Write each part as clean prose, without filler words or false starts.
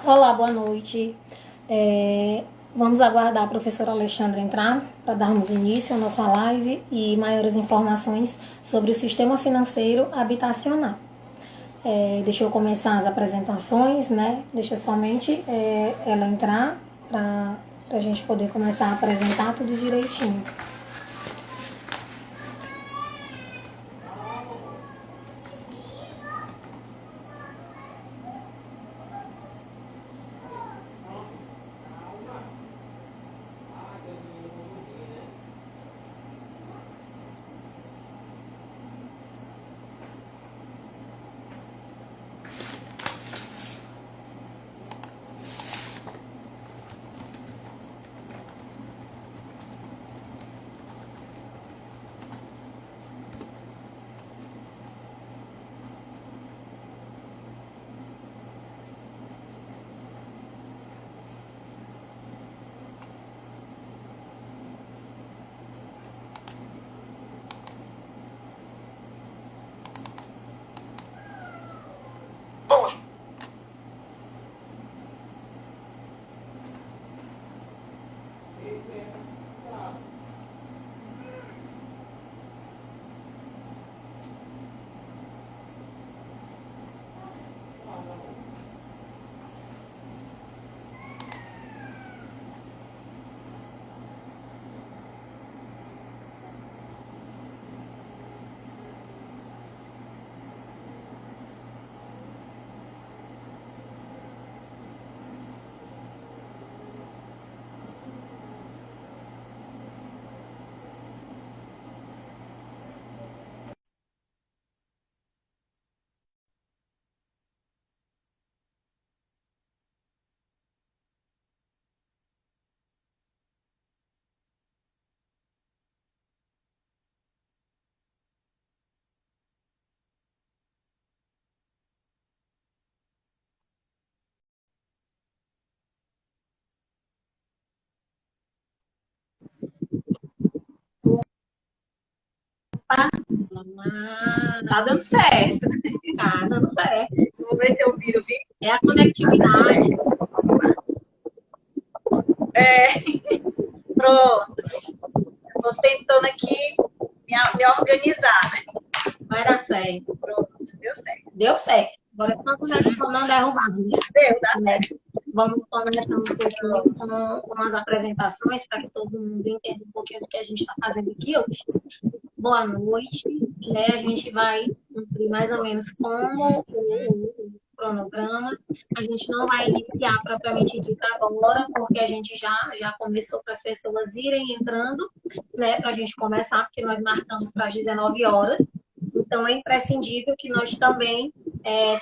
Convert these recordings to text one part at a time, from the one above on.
Olá, boa noite. Vamos aguardar a professora Alexandra entrar para darmos início à nossa live e maiores informações sobre o sistema financeiro habitacional. Deixa eu começar as apresentações, né? Deixa somente ela entrar para a gente poder começar a apresentar tudo direitinho. Tá dando certo. Tá dando certo. Vamos ver se eu viro, viu? É a conectividade. Pronto. Tô tentando aqui me organizar, né? Vai dar certo. Pronto, deu certo. Deu certo. Agora é só conexão não derrubar, né? Deu, dá certo. Vamos começar um pouquinho com as apresentações para que todo mundo entenda um pouquinho do que a gente está fazendo aqui hoje. Boa noite, né? A gente vai cumprir mais ou menos como o cronograma. A gente não vai iniciar propriamente dito agora, porque a gente já começou para as pessoas irem entrando, né? Para a gente começar, porque nós marcamos para as 19 horas. Então, é imprescindível que nós também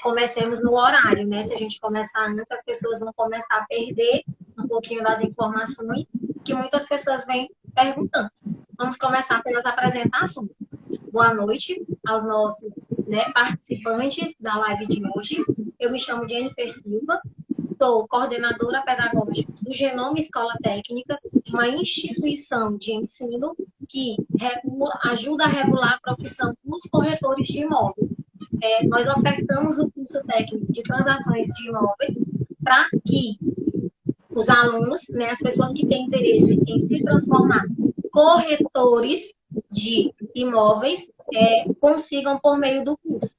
comecemos no horário, né? Se a gente começar antes, as pessoas vão começar a perder um pouquinho das informações que muitas pessoas vêm perguntando. Vamos começar pelas apresentações. Boa noite aos nossos, né, participantes da live de hoje. Eu me chamo Jennifer Silva, sou coordenadora pedagógica do Genoma Escola Técnica, uma instituição de ensino que ajuda a regular a profissão dos corretores de imóveis. Nós ofertamos o curso técnico de transações de imóveis para que os alunos, né, as pessoas que têm interesse em se transformar corretores de imóveis, consigam por meio do curso.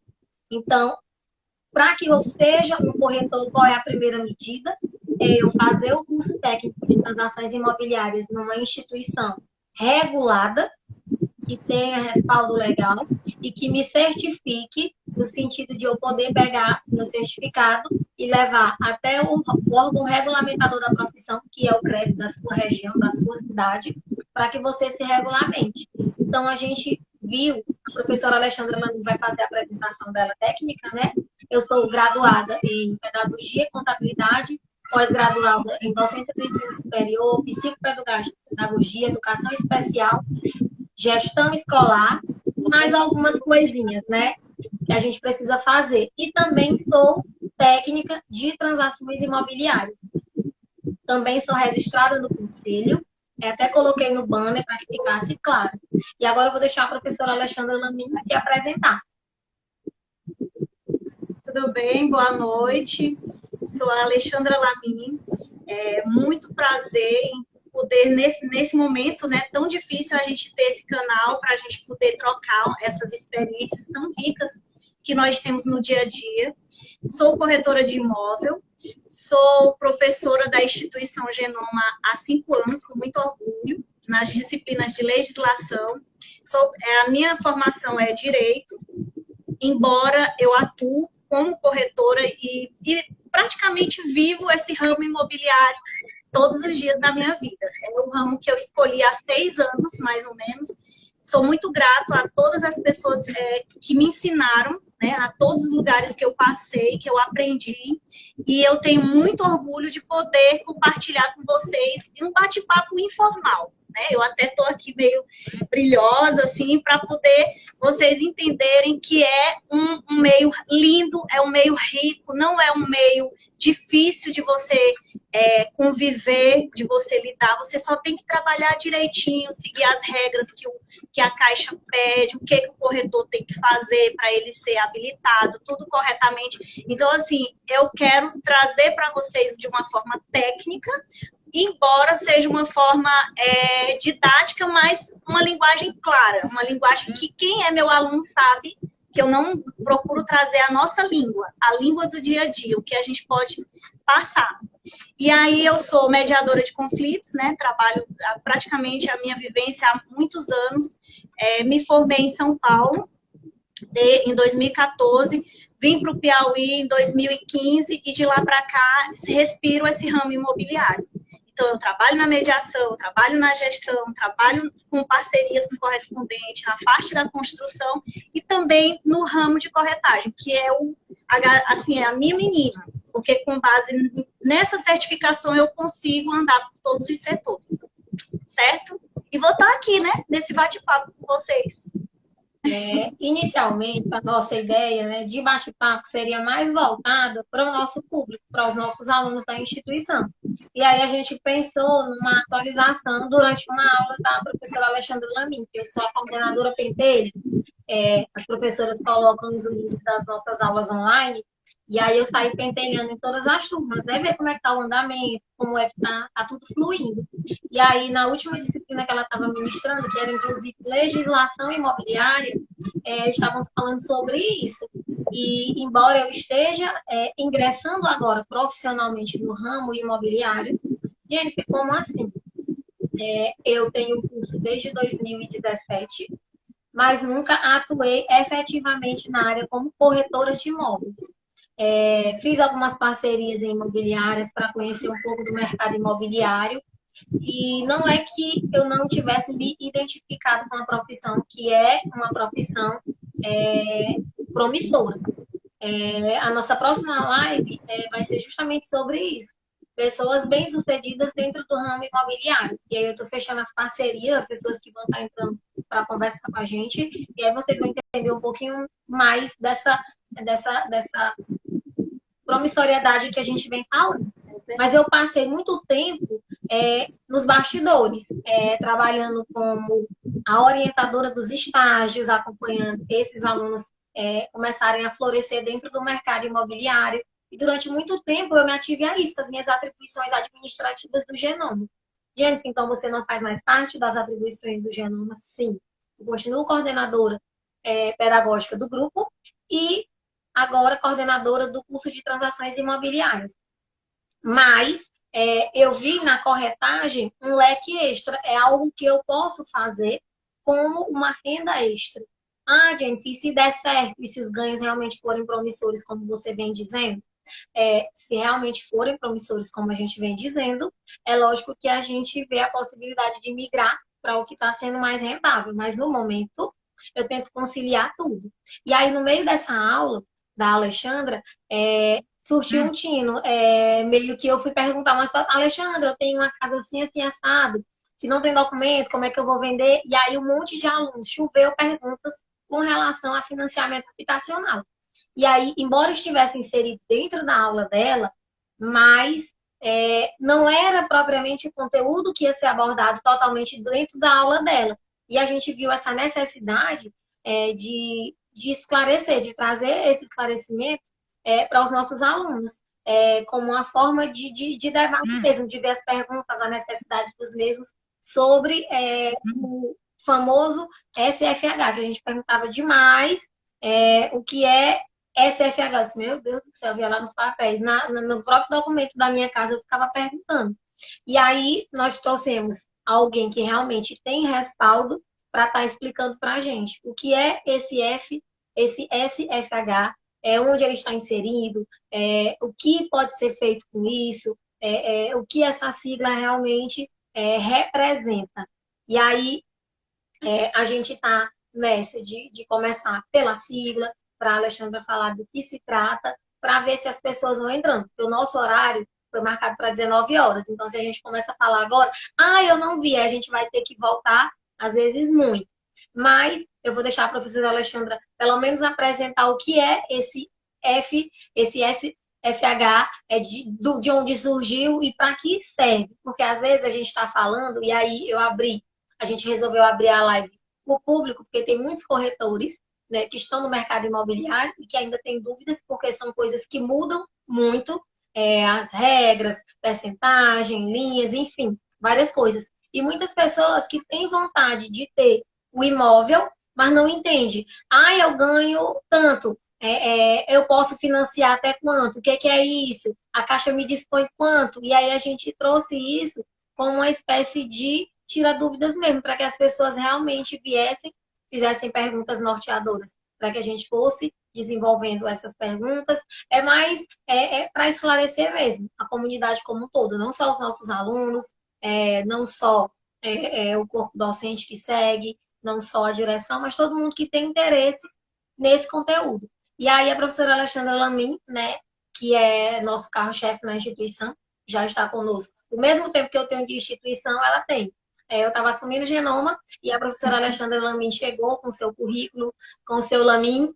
Então, para que eu seja um corretor, qual é a primeira medida? É eu fazer o curso técnico de transações imobiliárias numa instituição regulada, que tenha respaldo legal e que me certifique, no sentido de eu poder pegar meu certificado e levar até o órgão regulamentador da profissão, que é o CRES da sua região, da sua cidade, para que você se regulamente. Então, a gente viu, a professora Alexandra vai fazer a apresentação dela técnica, né? Eu sou graduada em Pedagogia e Contabilidade, pós-graduada em Docência do Ensino Superior, Psicopedagogía, Educação Especial, gestão escolar e mais algumas coisinhas, né? Que a gente precisa fazer. E também sou técnica de transações imobiliárias. Também sou registrada no conselho. Até coloquei no banner para que ficasse claro. E agora eu vou deixar a professora Alexandra Lamin se apresentar. Tudo bem? Boa noite. Sou a Alexandra Lamin. Muito prazer em poder, nesse momento, né, tão difícil, a gente ter esse canal para a gente poder trocar essas experiências tão ricas que nós temos no dia a dia. Sou corretora de imóvel, sou professora da instituição Genoma há 5 anos, com muito orgulho, nas disciplinas de legislação. A minha formação é direito, embora eu atue como corretora e praticamente vivo esse ramo imobiliário todos os dias da minha vida. É um ramo que eu escolhi há 6 anos, mais ou menos. Sou muito grato a todas as pessoas que me ensinaram, né, a todos os lugares que eu passei, que eu aprendi, e eu tenho muito orgulho de poder compartilhar com vocês em um bate-papo informal. Eu até estou aqui meio brilhosa, assim, para poder vocês entenderem que é um meio lindo, é um meio rico, não é um meio difícil de você conviver, de você lidar. Você só tem que trabalhar direitinho, seguir as regras que a Caixa pede, o que o corretor tem que fazer para ele ser habilitado, tudo corretamente. Então, assim, eu quero trazer para vocês de uma forma técnica, embora seja uma forma didática, mas uma linguagem clara, uma linguagem que quem é meu aluno sabe que eu não procuro trazer a nossa língua, a língua do dia a dia, o que a gente pode passar. E aí eu sou mediadora de conflitos, né? Trabalho praticamente a minha vivência há muitos anos. Me formei em São Paulo em 2014, vim para o Piauí em 2015 e de lá para cá respiro esse ramo imobiliário. Então, eu trabalho na mediação, trabalho na gestão, trabalho com parcerias com correspondente, na parte da construção e também no ramo de corretagem, que é a minha menina, porque com base nessa certificação eu consigo andar por todos os setores, certo? E vou estar aqui, né, nesse bate-papo com vocês. Inicialmente, a nossa ideia, né, de bate-papo seria mais voltada para o nosso público, para os nossos alunos da instituição. E aí a gente pensou numa atualização durante uma aula da professora Alexandra Lamin, que eu sou a coordenadora pentelha. As professoras colocam os links das nossas aulas online, e aí eu saí pentelhando em todas as turmas, né, ver como é que está o andamento, como é que está tudo fluindo. E aí, na última disciplina que ela estava ministrando, que era inclusive legislação imobiliária, estavam falando sobre isso. E, embora eu esteja ingressando agora profissionalmente no ramo imobiliário, Jennifer, como assim? Eu tenho curso desde 2017, mas nunca atuei efetivamente na área como corretora de imóveis. Fiz algumas parcerias em imobiliárias para conhecer um pouco do mercado imobiliário, e não é que eu não tivesse me identificado com a profissão, que é uma profissão promissora. A nossa próxima live vai ser justamente sobre isso. Pessoas bem-sucedidas dentro do ramo imobiliário. E aí eu estou fechando as parcerias, as pessoas que vão estar entrando para conversar com a gente, e aí vocês vão entender um pouquinho mais dessa promissoriedade que a gente vem falando. Mas eu passei muito tempo nos bastidores, trabalhando como a orientadora dos estágios, acompanhando esses alunos começarem a florescer dentro do mercado imobiliário. E durante muito tempo eu me ative a isso, as minhas atribuições administrativas do Genoma. Jennifer, então você não faz mais parte das atribuições do Genoma? Sim. Eu continuo coordenadora pedagógica do grupo e agora coordenadora do curso de transações imobiliárias. Mas eu vi na corretagem um leque extra, é algo que eu posso fazer como uma renda extra. Jennifer, se der certo e se os ganhos realmente forem promissores, como você vem dizendo, se realmente forem promissores, como a gente vem dizendo, é lógico que a gente vê a possibilidade de migrar para o que está sendo mais rentável. Mas no momento, eu tento conciliar tudo. E aí, no meio dessa aula da Alexandra, surgiu um tino. Meio que eu fui perguntar, mas Alexandra, eu tenho uma casa assim, assim, assado. que não tem documento, como é que eu vou vender? E aí um monte de alunos, choveu perguntas com relação a financiamento habitacional. E aí, embora estivesse inserido dentro da aula dela, mas não era propriamente o conteúdo que ia ser abordado totalmente dentro da aula dela. E a gente viu essa necessidade de esclarecer, de trazer esse esclarecimento para os nossos alunos, como uma forma de debate mesmo, de ver as perguntas, a necessidade dos mesmos sobre o famoso SFH, que a gente perguntava demais o que é SFH. Eu disse, meu Deus do céu, eu via lá nos papéis. No próprio documento da minha casa eu ficava perguntando. E aí nós trouxemos alguém que realmente tem respaldo para estar explicando para a gente o que é esse SFH, onde ele está inserido, o que pode ser feito com isso, o que essa sigla realmente representa. E aí a gente está nessa de começar pela sigla, para a Alexandra falar do que se trata, para ver se as pessoas vão entrando. Porque o nosso horário foi marcado para 19 horas. Então, se a gente começa a falar agora, eu não vi, a gente vai ter que voltar, às vezes, muito. Mas eu vou deixar a professora Alexandra, pelo menos, apresentar o que é esse SFH, de onde surgiu e para que serve. Porque, às vezes, a gente está falando, e aí a gente resolveu abrir a live para o público, porque tem muitos corretores, né, que estão no mercado imobiliário e que ainda têm dúvidas, porque são coisas que mudam muito, as regras, percentagem, linhas, enfim, várias coisas. E muitas pessoas que têm vontade de ter o imóvel, mas não entendem. Eu ganho tanto, eu posso financiar até quanto? O que é isso? A Caixa me dispõe quanto? E aí a gente trouxe isso como uma espécie de tira dúvidas mesmo, para que as pessoas realmente fizessem perguntas norteadoras, para que a gente fosse desenvolvendo essas perguntas, mais para esclarecer mesmo a comunidade como um todo, não só os nossos alunos, não só o corpo docente que segue, não só a direção, mas todo mundo que tem interesse nesse conteúdo. E aí a professora Alexandra Lamin, né, que é nosso carro-chefe na instituição, já está conosco. O mesmo tempo que eu tenho de instituição, ela tem. Eu estava assumindo o Genoma e a professora Alexandra Lamin chegou com o seu currículo, com o seu Lamin.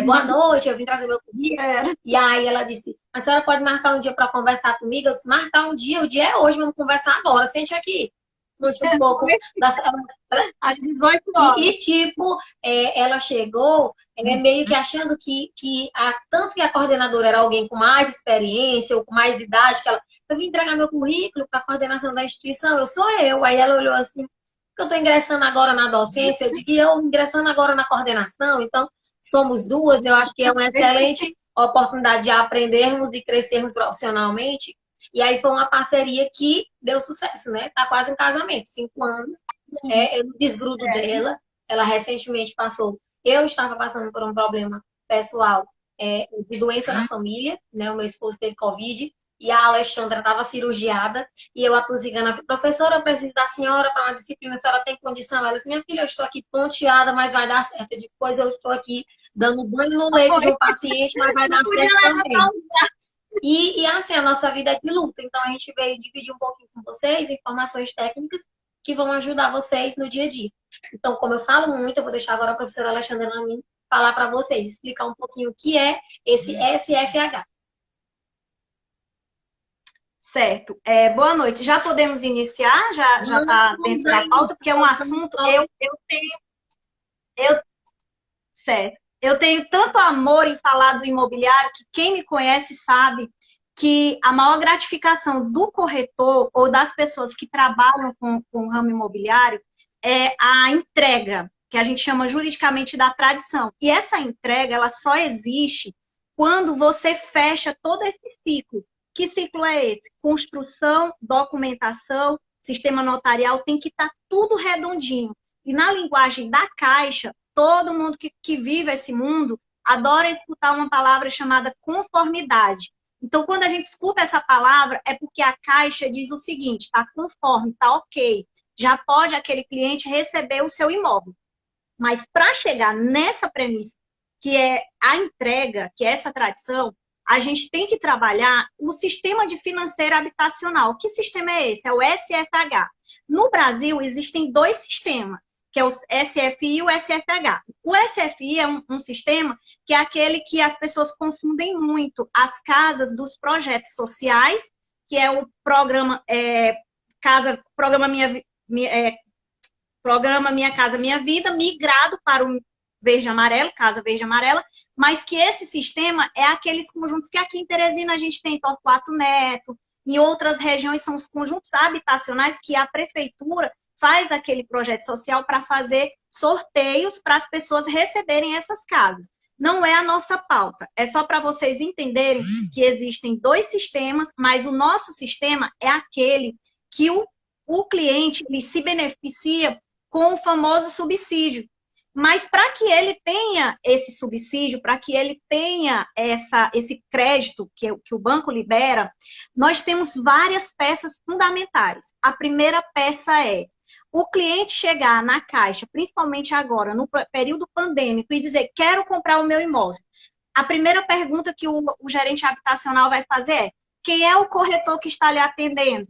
Boa noite, eu vim trazer meu currículo. E aí ela disse, a senhora pode marcar um dia para conversar comigo? Eu disse, marcar um dia, o dia é hoje, vamos conversar agora, sente aqui. Um pouco às 18 horas. E tipo, ela chegou meio que achando tanto que a coordenadora era alguém com mais experiência ou com mais idade, eu vim entregar meu currículo para a coordenação da instituição, eu sou eu. Aí ela olhou assim, eu estou ingressando agora na docência, eu digo, eu ingressando agora na coordenação, então somos duas, eu acho que é uma excelente oportunidade de aprendermos e crescermos profissionalmente. E aí foi uma parceria que deu sucesso, né? Tá quase um casamento, 5 anos. Eu não desgrudo dela. Ela recentemente passou. Eu estava passando por um problema pessoal de doença na família, né? O meu esposo teve Covid e a Alexandra estava cirurgiada. E eu atusigando, professora, eu preciso da senhora para uma disciplina, se ela tem condição. Ela disse, minha filha, eu estou aqui ponteada, mas vai dar certo. Depois eu estou aqui dando banho no leito de um paciente, mas vai dar certo também. E assim, a nossa vida é de luta. Então, a gente veio dividir um pouquinho com vocês informações técnicas que vão ajudar vocês no dia a dia. Então, como eu falo muito, eu vou deixar agora a professora Alexandra Lamin falar para vocês, explicar um pouquinho o que é esse SFH. Certo. Boa noite. Já podemos iniciar? Já está dentro da pauta? Porque é um assunto... Certo. Eu tenho tanto amor em falar do imobiliário que quem me conhece sabe que a maior gratificação do corretor ou das pessoas que trabalham com o ramo imobiliário é a entrega, que a gente chama juridicamente da tradição. E essa entrega, ela só existe quando você fecha todo esse ciclo. Que ciclo é esse? Construção, documentação, sistema notarial, tem que estar tudo redondinho. E na linguagem da Caixa, todo mundo que vive esse mundo adora escutar uma palavra chamada conformidade. Então, quando a gente escuta essa palavra, é porque a Caixa diz o seguinte, está conforme, está ok, já pode aquele cliente receber o seu imóvel. Mas para chegar nessa premissa, que é a entrega, que é essa tradição, a gente tem que trabalhar o sistema de financeiro habitacional. Que sistema é esse? É o SFH. No Brasil, existem dois sistemas, que é o SFI e o SFH. O SFI é um sistema que é aquele que as pessoas confundem muito as casas dos projetos sociais, que é o programa Programa Minha Casa Minha Vida, migrado para o verde e amarelo, Casa Verde e Amarela, mas que esse sistema é aqueles conjuntos que aqui em Teresina a gente tem em Torquato Neto, em outras regiões são os conjuntos habitacionais que a prefeitura faz aquele projeto social para fazer sorteios para as pessoas receberem essas casas. Não é a nossa pauta, é só para vocês entenderem que existem dois sistemas, mas o nosso sistema é aquele que o cliente ele se beneficia com o famoso subsídio. Mas para que ele tenha esse subsídio, para que ele tenha esse crédito que o banco libera, nós temos várias peças fundamentais. A primeira peça é o cliente chegar na Caixa, principalmente agora, no período pandêmico, e dizer, quero comprar o meu imóvel. A primeira pergunta que o gerente habitacional vai fazer é, quem é o corretor que está lhe atendendo?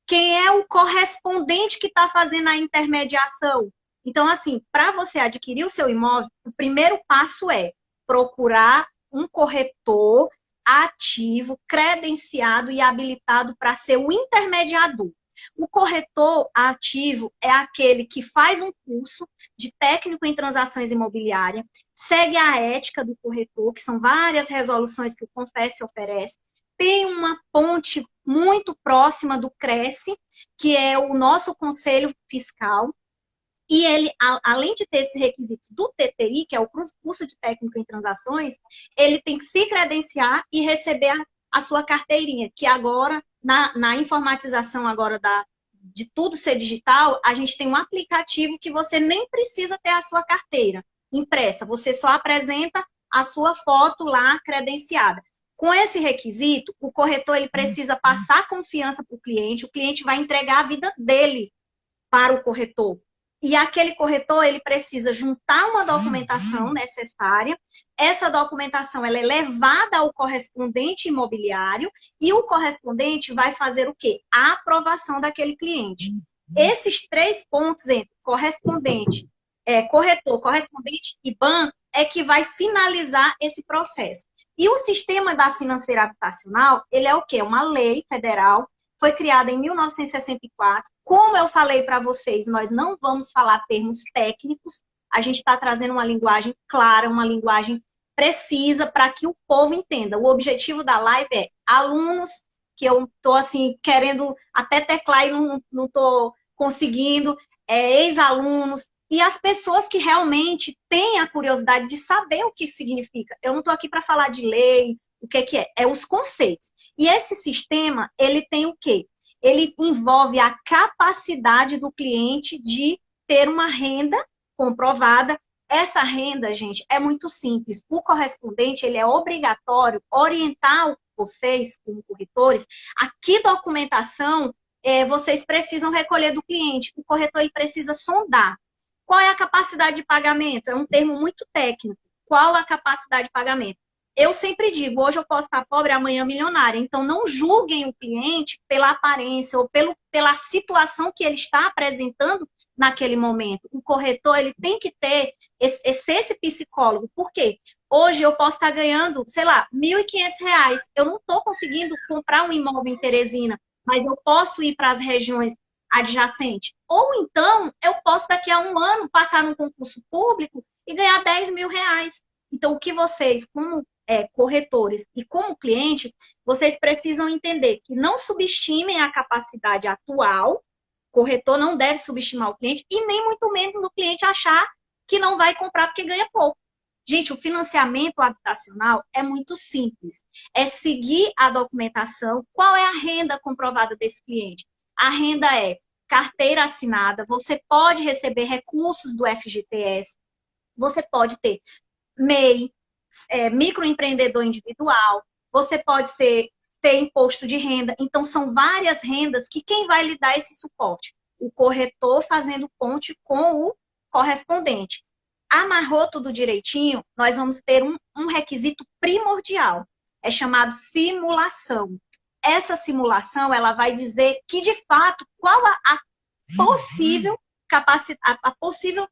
Quem é o correspondente que está fazendo a intermediação? Então, assim, para você adquirir o seu imóvel, o primeiro passo é procurar um corretor ativo, credenciado e habilitado para ser o intermediador. O corretor ativo é aquele que faz um curso de técnico em transações imobiliárias, segue a ética do corretor, que são várias resoluções que o Confesse oferece, tem uma ponte muito próxima do CREF, que é o nosso Conselho Fiscal, e ele, além de ter esse requisito do TTI, que é o curso de técnico em transações, ele tem que se credenciar e receber a sua carteirinha, que agora, na informatização agora de tudo ser digital, a gente tem um aplicativo que você nem precisa ter a sua carteira impressa, você só apresenta a sua foto lá credenciada. Com esse requisito, o corretor ele precisa passar confiança para o cliente vai entregar a vida dele para o corretor. E aquele corretor, ele precisa juntar uma documentação necessária. Essa documentação ela é levada ao correspondente imobiliário e o correspondente vai fazer o quê? A aprovação daquele cliente. Esses três pontos entre correspondente, corretor, correspondente e banco é que vai finalizar esse processo. E o sistema da financeira habitacional, ele é o quê? Uma lei federal, foi criada em 1964. Como eu falei para vocês, nós não vamos falar termos técnicos, a gente está trazendo uma linguagem clara, uma linguagem precisa para que o povo entenda. O objetivo da live é alunos, que eu estou assim, querendo até teclar e não estou conseguindo, ex-alunos, e as pessoas que realmente têm a curiosidade de saber o que significa. Eu não estou aqui para falar de lei, o que é? É os conceitos. E esse sistema, ele tem o quê? Ele envolve a capacidade do cliente de ter uma renda comprovada. Essa renda, gente, é muito simples. O correspondente, ele é obrigatório orientar vocês, como corretores, a que documentação vocês precisam recolher do cliente. O corretor, ele precisa sondar. Qual é a capacidade de pagamento? É um termo muito técnico. Qual a capacidade de pagamento? Eu sempre digo, hoje eu posso estar pobre, amanhã milionária. Então, não julguem o cliente pela aparência ou pela situação que ele está apresentando naquele momento. O corretor, ele tem que ter esse psicólogo. Por quê? Hoje eu posso estar ganhando, sei lá, R$ 1.500. Eu não estou conseguindo comprar um imóvel em Teresina, mas eu posso ir para as regiões adjacentes. Ou então, eu posso daqui a um ano passar num concurso público e ganhar R$ 10.000. Então, o que vocês, como corretores e como cliente, vocês precisam entender que não subestimem a capacidade atual, o corretor não deve subestimar o cliente e nem muito menos o cliente achar que não vai comprar porque ganha pouco. Gente, o financiamento habitacional é muito simples. É seguir a documentação. Qual é a renda comprovada desse cliente? A renda é carteira assinada, você pode receber recursos do FGTS, você pode ter MEI, microempreendedor individual, você pode ter imposto de renda. Então, são várias rendas que quem vai lhe dar esse suporte? O corretor fazendo ponte com o correspondente. Amarrou tudo direitinho, nós vamos ter um requisito primordial. é chamado simulação. Essa simulação, ela vai dizer que, de fato, qual a possível capacidade, a possível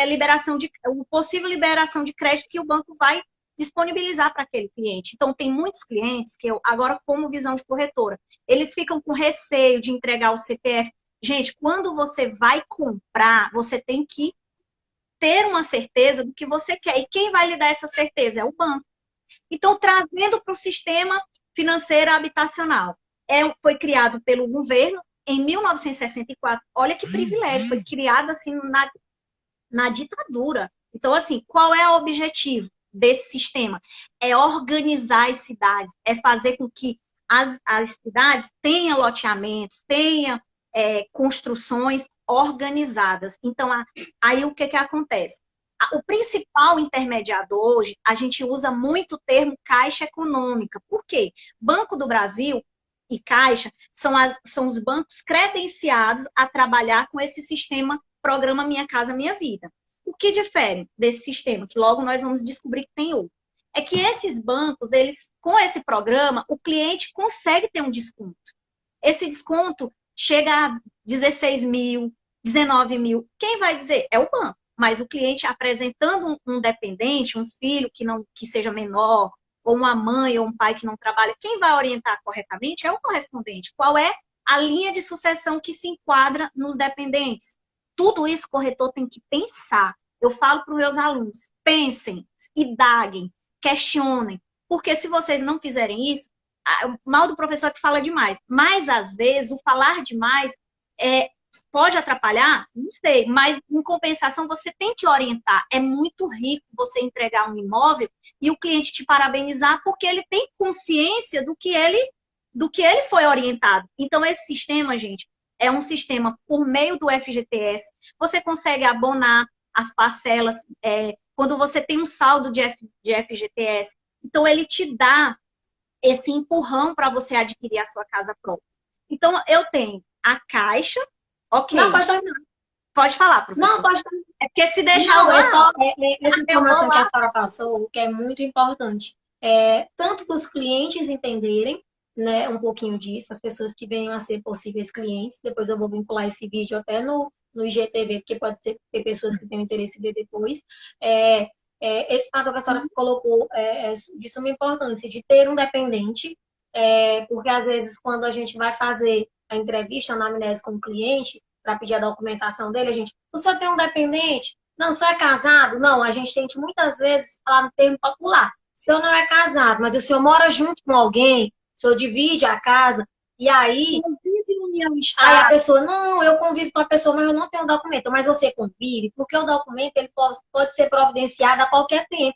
liberação de crédito que o banco vai disponibilizar para aquele cliente. Então, tem muitos clientes que eu, agora, como visão de corretora, eles ficam com receio de entregar o CPF. Gente, quando você vai comprar, você tem que ter uma certeza do que você quer. E quem vai lhe dar essa certeza? É o banco. Então, trazendo para o sistema financeiro habitacional. Foi criado pelo governo em 1964. Olha que privilégio, foi criado assim na ditadura. Então, assim, qual é o objetivo desse sistema? É organizar as cidades, é fazer com que as cidades tenham loteamentos, tenham construções organizadas. Então, aí o que acontece? O principal intermediador hoje, a gente usa muito o termo Caixa Econômica. Por quê? Banco do Brasil e Caixa são os bancos credenciados a trabalhar com esse sistema Programa Minha Casa Minha Vida. O que difere desse sistema, que logo nós vamos descobrir que tem outro, é que esses bancos, eles, com esse programa, o cliente consegue ter um desconto. Esse desconto chega a 16 mil, 19 mil. Quem vai dizer? É o banco. Mas o cliente apresentando um dependente, um filho que seja menor, ou uma mãe ou um pai que não trabalha, quem vai orientar corretamente é o correspondente. Qual é a linha de sucessão que se enquadra nos dependentes? Tudo isso o corretor tem que pensar. Eu falo para os meus alunos, pensem, indaguem, questionem, porque se vocês não fizerem isso, o mal do professor é que fala demais, mas às vezes o falar demais pode atrapalhar, não sei, mas em compensação você tem que orientar. É muito rico você entregar um imóvel e o cliente te parabenizar porque ele tem consciência do que ele foi orientado. Então esse sistema, gente, é um sistema por meio do FGTS. Você consegue abonar as parcelas quando você tem um saldo de FGTS. Então ele te dá esse empurrão para você adquirir a sua casa própria. Então eu tenho a Caixa. Ok. Não, pode terminar. Pode falar, professor. Não, pode terminar. É porque se deixar Não, lá... é só essa informação que a senhora passou, que é muito importante. Tanto para os clientes entenderem, né, um pouquinho disso, as pessoas que venham a ser possíveis clientes. Depois eu vou vincular esse vídeo até no IGTV, porque pode ser ter pessoas que tenham interesse em ver depois. Esse fator que a senhora colocou é de suma importância, de ter um dependente, porque às vezes quando a gente vai fazer a entrevista, a anamnese com o cliente, para pedir a documentação dele, você tem um dependente? Não, o senhor é casado? Não, a gente tem que muitas vezes falar no termo popular. O senhor não é casado, mas o senhor mora junto com alguém, o senhor divide a casa, e aí... Aí a pessoa, não, eu convivo com a pessoa, mas eu não tenho documento. Mas você convive, porque o documento ele pode ser providenciado a qualquer tempo.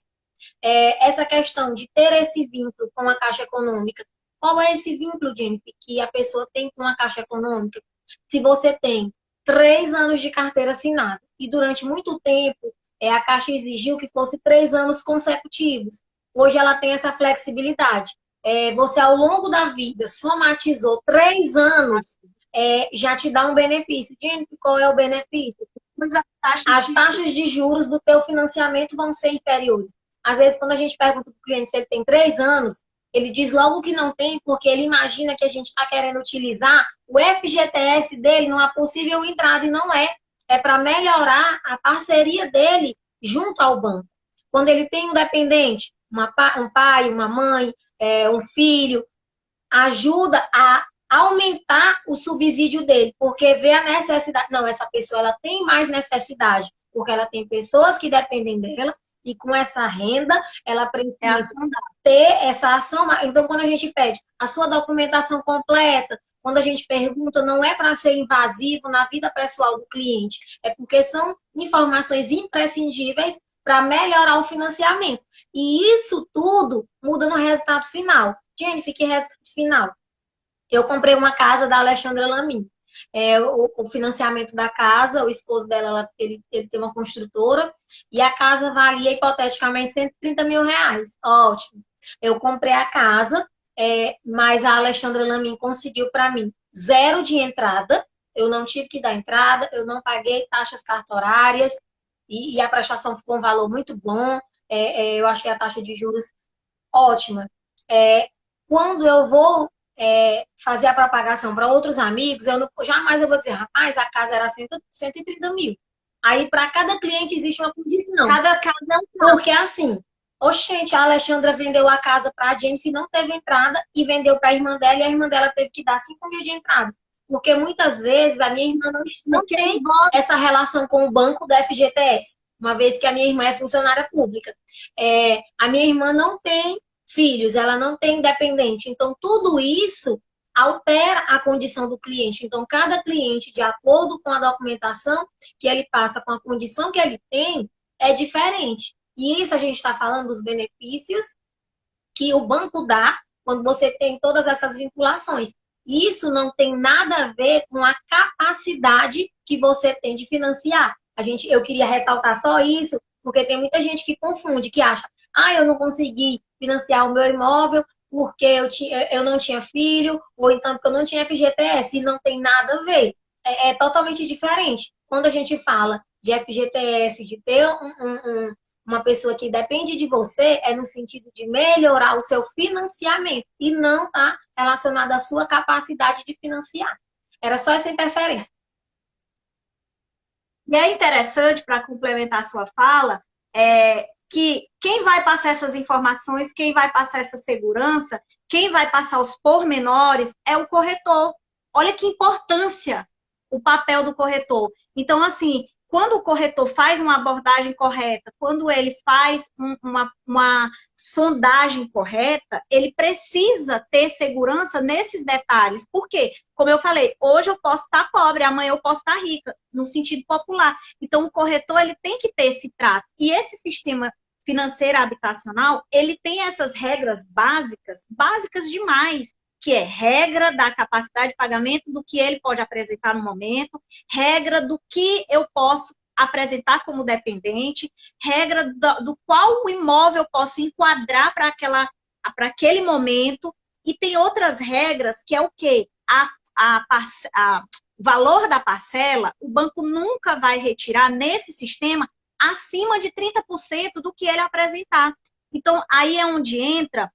Essa questão de ter esse vínculo com a Caixa Econômica. Qual é esse vínculo, Jennifer, que a pessoa tem com a Caixa Econômica? Se você tem 3 anos de carteira assinada e durante muito tempo a Caixa exigiu que fosse 3 anos consecutivos. Hoje ela tem essa flexibilidade. Você, ao longo da vida, somatizou 3 anos, já te dá um benefício. Jennifer, qual é o benefício? As taxas de juros do teu financiamento vão ser inferiores. Às vezes, quando a gente pergunta para o cliente se ele tem 3 anos, ele diz logo que não tem, porque ele imagina que a gente está querendo utilizar o FGTS dele numa possível entrada, e não é. É para melhorar a parceria dele junto ao banco. Quando ele tem um dependente, um pai, uma mãe, um filho, ajuda a aumentar o subsídio dele, porque vê a necessidade. Não, essa pessoa ela tem mais necessidade, porque ela tem pessoas que dependem dela, e com essa renda, ela precisa ter essa ação. Então, quando a gente pede a sua documentação completa, quando a gente pergunta, não é para ser invasivo na vida pessoal do cliente, é porque são informações imprescindíveis para melhorar o financiamento. E isso tudo muda no resultado final. Jennifer, que resultado final? Eu comprei uma casa da Alexandra Lamin. O financiamento da casa, o esposo dela, ele tem uma construtora, e a casa valia hipoteticamente 130 mil reais. Ótimo. Eu comprei a casa, mas a Alexandra Lamin conseguiu para mim 0 de entrada. Eu não tive que dar entrada, eu não paguei taxas cartorárias, e a prestação ficou um valor muito bom. Eu achei a taxa de juros ótima. É, quando eu vou fazer a propagação para outros amigos, jamais eu vou dizer, rapaz, a casa era 130 mil. Aí, para cada cliente, existe uma condição. Cada casa é um Porque assim, oxente, a Alexandra vendeu a casa para a Jennifer, não teve entrada, e vendeu para a irmã dela, e a irmã dela teve que dar 5 mil de entrada. Porque muitas vezes a minha irmã não tem essa relação com o banco da FGTS, uma vez que a minha irmã é funcionária pública. A minha irmã não tem filhos, ela não tem dependente. Então, tudo isso altera a condição do cliente. Então, cada cliente, de acordo com a documentação que ele passa, com a condição que ele tem, é diferente. E isso a gente está falando dos benefícios que o banco dá quando você tem todas essas vinculações. Isso não tem nada a ver com a capacidade que você tem de financiar. Eu queria ressaltar só isso, porque tem muita gente que confunde, que acha, eu não consegui financiar o meu imóvel porque eu não tinha filho, ou então porque eu não tinha FGTS, e não tem nada a ver. É totalmente diferente. Quando a gente fala de FGTS, de ter uma pessoa que depende de você, é no sentido de melhorar o seu financiamento e não está relacionado à sua capacidade de financiar. Era só essa interferência. E é interessante, para complementar a sua fala, que quem vai passar essas informações, quem vai passar essa segurança, quem vai passar os pormenores é o corretor. Olha que importância o papel do corretor. Então, assim, quando o corretor faz uma abordagem correta, quando ele faz uma sondagem correta, ele precisa ter segurança nesses detalhes. Por quê? Como eu falei, hoje eu posso estar pobre, amanhã eu posso estar rica, no sentido popular. Então, o corretor ele tem que ter esse trato. E esse sistema financeiro habitacional, ele tem essas regras básicas demais, que é regra da capacidade de pagamento do que ele pode apresentar no momento, regra do que eu posso apresentar como dependente, regra do qual imóvel eu posso enquadrar para aquele momento, e tem outras regras que é o quê? O valor da parcela, o banco nunca vai retirar nesse sistema acima de 30% do que ele apresentar. Então, aí é onde entra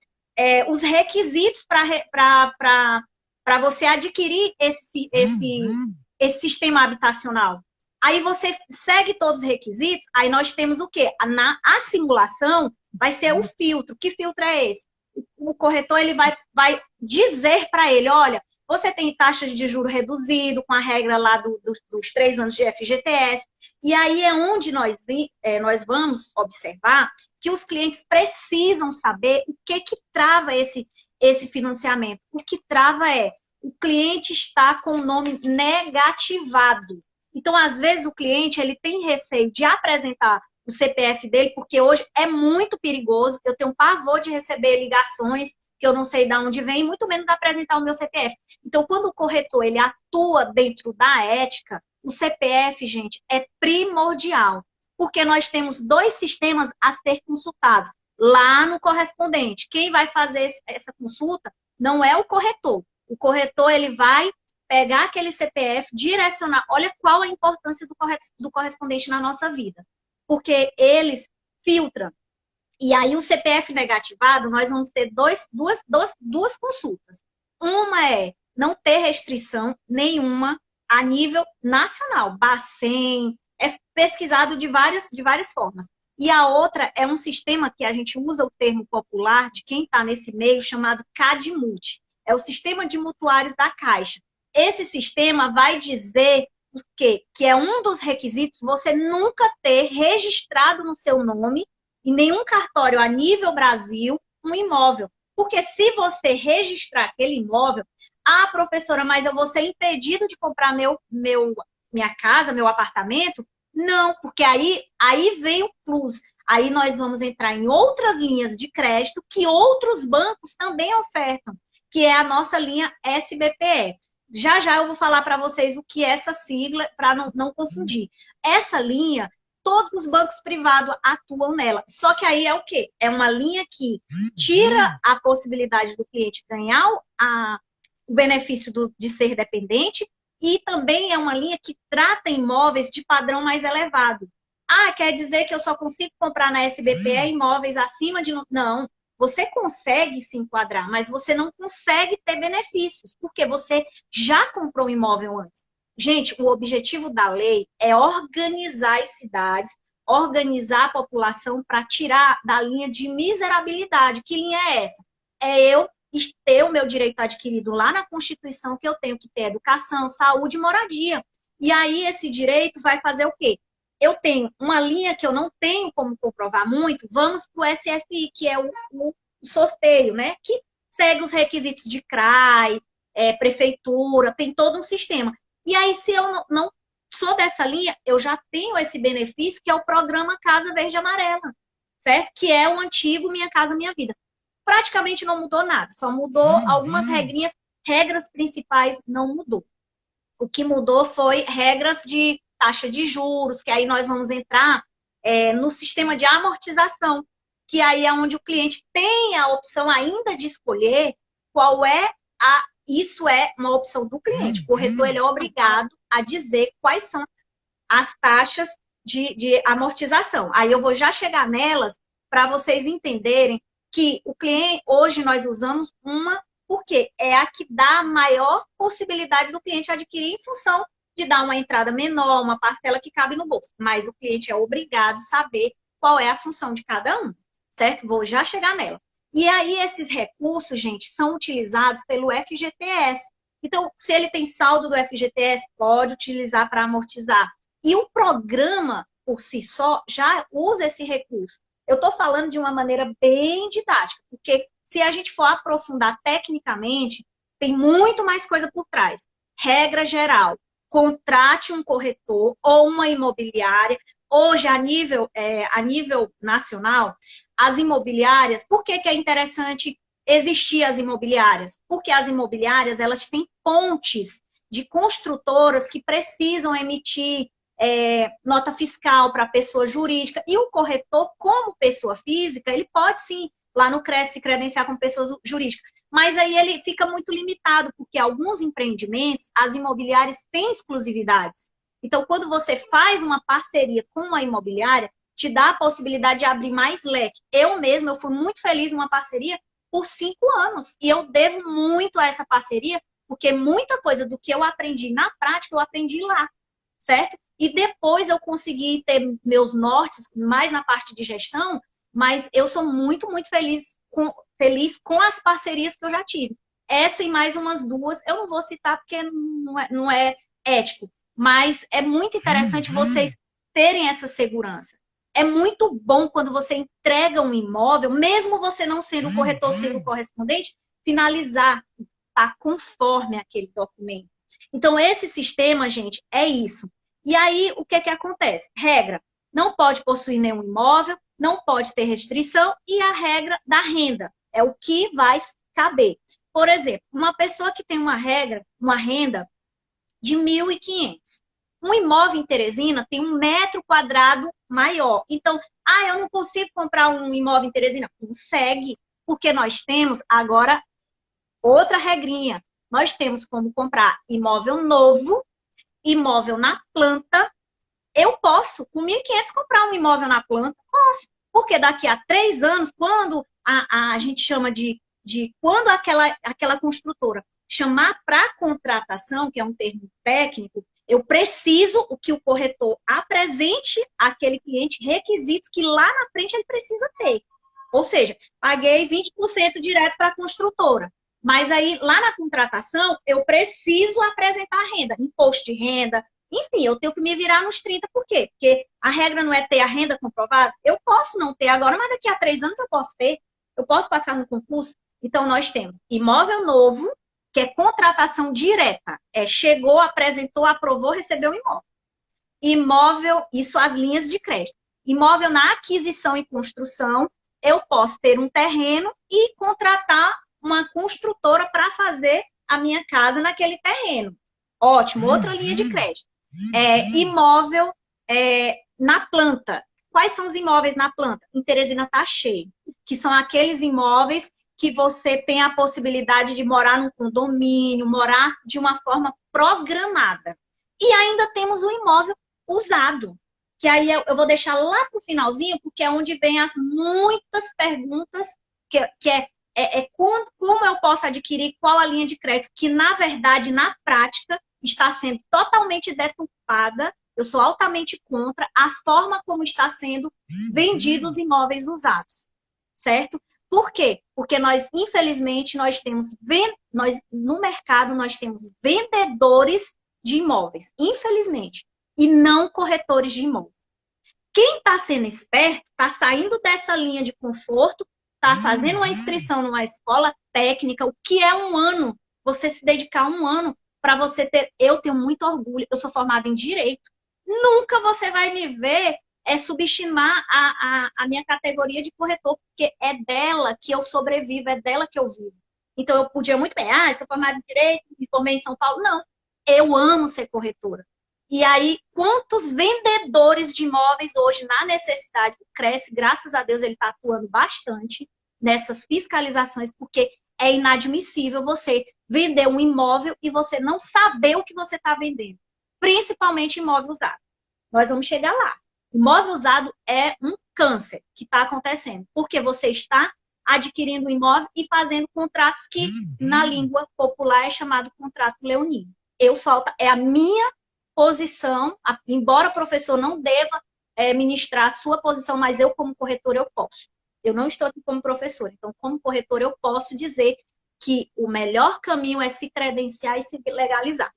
os requisitos para você adquirir esse sistema habitacional. Aí você segue todos os requisitos, aí nós temos o quê? A simulação vai ser o filtro. Que filtro é esse? O corretor ele vai dizer para ele, olha, você tem taxas de juro reduzido, com a regra lá dos 3 anos de FGTS. E aí é onde nós vamos observar que os clientes precisam saber o que trava esse financiamento. O que trava o cliente está com o nome negativado. Então, às vezes, o cliente ele tem receio de apresentar o CPF dele, porque hoje é muito perigoso. Eu tenho um pavor de receber ligações que eu não sei de onde vem, muito menos apresentar o meu CPF. Então, quando o corretor ele atua dentro da ética, o CPF, gente, é primordial. Porque nós temos 2 sistemas a ser consultados lá no correspondente. Quem vai fazer essa consulta não é o corretor. O corretor ele vai pegar aquele CPF, direcionar. Olha qual a importância do correspondente na nossa vida. Porque eles filtram. E aí, o CPF negativado, nós vamos ter duas consultas. Uma é não ter restrição nenhuma a nível nacional. Bacen, é pesquisado de várias formas. E a outra é um sistema que a gente usa o termo popular de quem está nesse meio, chamado CADMUT. É o Sistema de Mutuários da Caixa. Esse sistema vai dizer o quê? Que é um dos requisitos você nunca ter registrado no seu nome em nenhum cartório a nível Brasil um imóvel. Porque se você registrar aquele imóvel, professora, mas eu vou ser impedido de comprar minha casa, meu apartamento? Não, porque aí vem o plus. Aí nós vamos entrar em outras linhas de crédito que outros bancos também ofertam, que é a nossa linha SBPE. Já eu vou falar para vocês o que é essa sigla, para não confundir. Essa linha, todos os bancos privados atuam nela. Só que aí é o quê? É uma linha que tira a possibilidade do cliente ganhar o benefício de ser dependente, e também é uma linha que trata imóveis de padrão mais elevado. Quer dizer que eu só consigo comprar na SBPE imóveis acima de... Não. Você consegue se enquadrar, mas você não consegue ter benefícios, porque você já comprou um imóvel antes. Gente, o objetivo da lei é organizar as cidades, organizar a população para tirar da linha de miserabilidade. Que linha é essa? É eu ter o meu direito adquirido lá na Constituição, que eu tenho que ter educação, saúde e moradia. E aí esse direito vai fazer o quê? Eu tenho uma linha que eu não tenho como comprovar muito, vamos para o SFI, que é o sorteio, né? Que segue os requisitos de CRAI, prefeitura, tem todo um sistema. E aí, se eu não sou dessa linha, eu já tenho esse benefício, que é o programa Casa Verde e Amarela, certo? Que é o antigo Minha Casa Minha Vida. Praticamente não mudou nada, só mudou algumas regrinhas, regras principais não mudou. O que mudou foi regras de taxa de juros, que aí nós vamos entrar no sistema de amortização, que aí é onde o cliente tem a opção ainda de escolher qual é a... Isso é uma opção do cliente. O corretor ele é obrigado a dizer quais são as taxas de amortização. Aí eu vou já chegar nelas para vocês entenderem que o cliente, hoje nós usamos uma, porque é a que dá a maior possibilidade do cliente adquirir em função de dar uma entrada menor, uma parcela que cabe no bolso. Mas o cliente é obrigado a saber qual é a função de cada um, certo? Vou já chegar nela. E aí esses recursos, gente, são utilizados pelo FGTS. Então, se ele tem saldo do FGTS, pode utilizar para amortizar. E o programa, por si só, já usa esse recurso. Eu estou falando de uma maneira bem didática, porque se a gente for aprofundar tecnicamente, tem muito mais coisa por trás. Regra geral, contrate um corretor ou uma imobiliária. Hoje, a nível nacional, as imobiliárias, por que é interessante existir as imobiliárias? Porque as imobiliárias, elas têm pontes de construtoras que precisam emitir nota fiscal para pessoa jurídica. E o corretor, como pessoa física, ele pode sim, lá no CRES, se credenciar como pessoa jurídica. Mas aí ele fica muito limitado, porque alguns empreendimentos, as imobiliárias têm exclusividades. Então, quando você faz uma parceria com uma imobiliária, te dá a possibilidade de abrir mais leque. Eu mesma, eu fui muito feliz numa parceria por 5 anos. E eu devo muito a essa parceria, porque muita coisa do que eu aprendi na prática, eu aprendi lá, certo? E depois eu consegui ter meus nortes, mais na parte de gestão, mas eu sou muito, muito feliz com as parcerias que eu já tive. Essa e mais umas 2, eu não vou citar porque não é ético, mas é muito interessante vocês terem essa segurança. É muito bom quando você entrega um imóvel, mesmo você não sendo o corretor, sendo o correspondente, finalizar, tá conforme aquele documento. Então, esse sistema, gente, é isso. E aí, o que acontece? Regra, não pode possuir nenhum imóvel, não pode ter restrição, e a regra da renda é o que vai caber. Por exemplo, uma pessoa que tem uma renda de 1.500. Um imóvel em Teresina tem 1 metro quadrado maior. Então, eu não consigo comprar um imóvel em Teresina? Consegue, porque nós temos agora outra regrinha. Nós temos como comprar imóvel novo, imóvel na planta. Eu posso, com 1.500, comprar um imóvel na planta? Posso. Porque daqui a 3 anos, quando a gente chama de quando aquela construtora chamar para contratação, que é um termo técnico, eu preciso que o corretor apresente àquele cliente requisitos que lá na frente ele precisa ter. Ou seja, paguei 20% direto para a construtora. Mas aí, lá na contratação, eu preciso apresentar a renda, imposto de renda, enfim, eu tenho que me virar nos 30. Por quê? Porque a regra não é ter a renda comprovada. Eu posso não ter agora, mas daqui a 3 anos eu posso ter. Eu posso passar no concurso. Então, nós temos imóvel novo, que é contratação direta. Chegou, apresentou, aprovou, recebeu o imóvel. Imóvel, isso as linhas de crédito. Imóvel na aquisição e construção, eu posso ter um terreno e contratar uma construtora para fazer a minha casa naquele terreno. Ótimo, outra linha de crédito. Imóvel na planta. Quais são os imóveis na planta? Em Teresina está cheio. Que são aqueles imóveis que você tem a possibilidade de morar num condomínio, morar de uma forma programada. E ainda temos o imóvel usado, que aí eu vou deixar lá para o finalzinho, porque é onde vem as muitas perguntas como eu posso adquirir qual a linha de crédito, que na verdade, na prática, está sendo totalmente deturpada. Eu sou altamente contra a forma como está sendo vendidos imóveis usados, certo? Por quê? Porque nós, infelizmente, no mercado, nós temos vendedores de imóveis, infelizmente, e não corretores de imóveis. Quem está sendo esperto, está saindo dessa linha de conforto, está fazendo uma inscrição numa escola técnica, o que é um ano, você se dedicar um ano para você ter... Eu tenho muito orgulho, eu sou formada em Direito. Nunca você vai me ver subestimar a minha categoria de corretor, porque é dela que eu sobrevivo, é dela que eu vivo. Então, eu podia muito bem, eu sou formada em Direito, me formei em São Paulo. Não, eu amo ser corretora. E aí, quantos vendedores de imóveis hoje, na necessidade, cresce, graças a Deus, ele está atuando bastante nessas fiscalizações, porque é inadmissível você vender um imóvel e você não saber o que você está vendendo, principalmente imóvel usado. Nós vamos chegar lá. Imóvel usado é um câncer que está acontecendo, porque você está adquirindo um imóvel e fazendo contratos que, na língua popular, é chamado contrato leonino. É a minha posição, embora o professor não deva ministrar a sua posição, mas eu, como corretor, eu posso. Eu não estou aqui como professor, então, como corretor, eu posso dizer que o melhor caminho é se credenciar e se legalizar.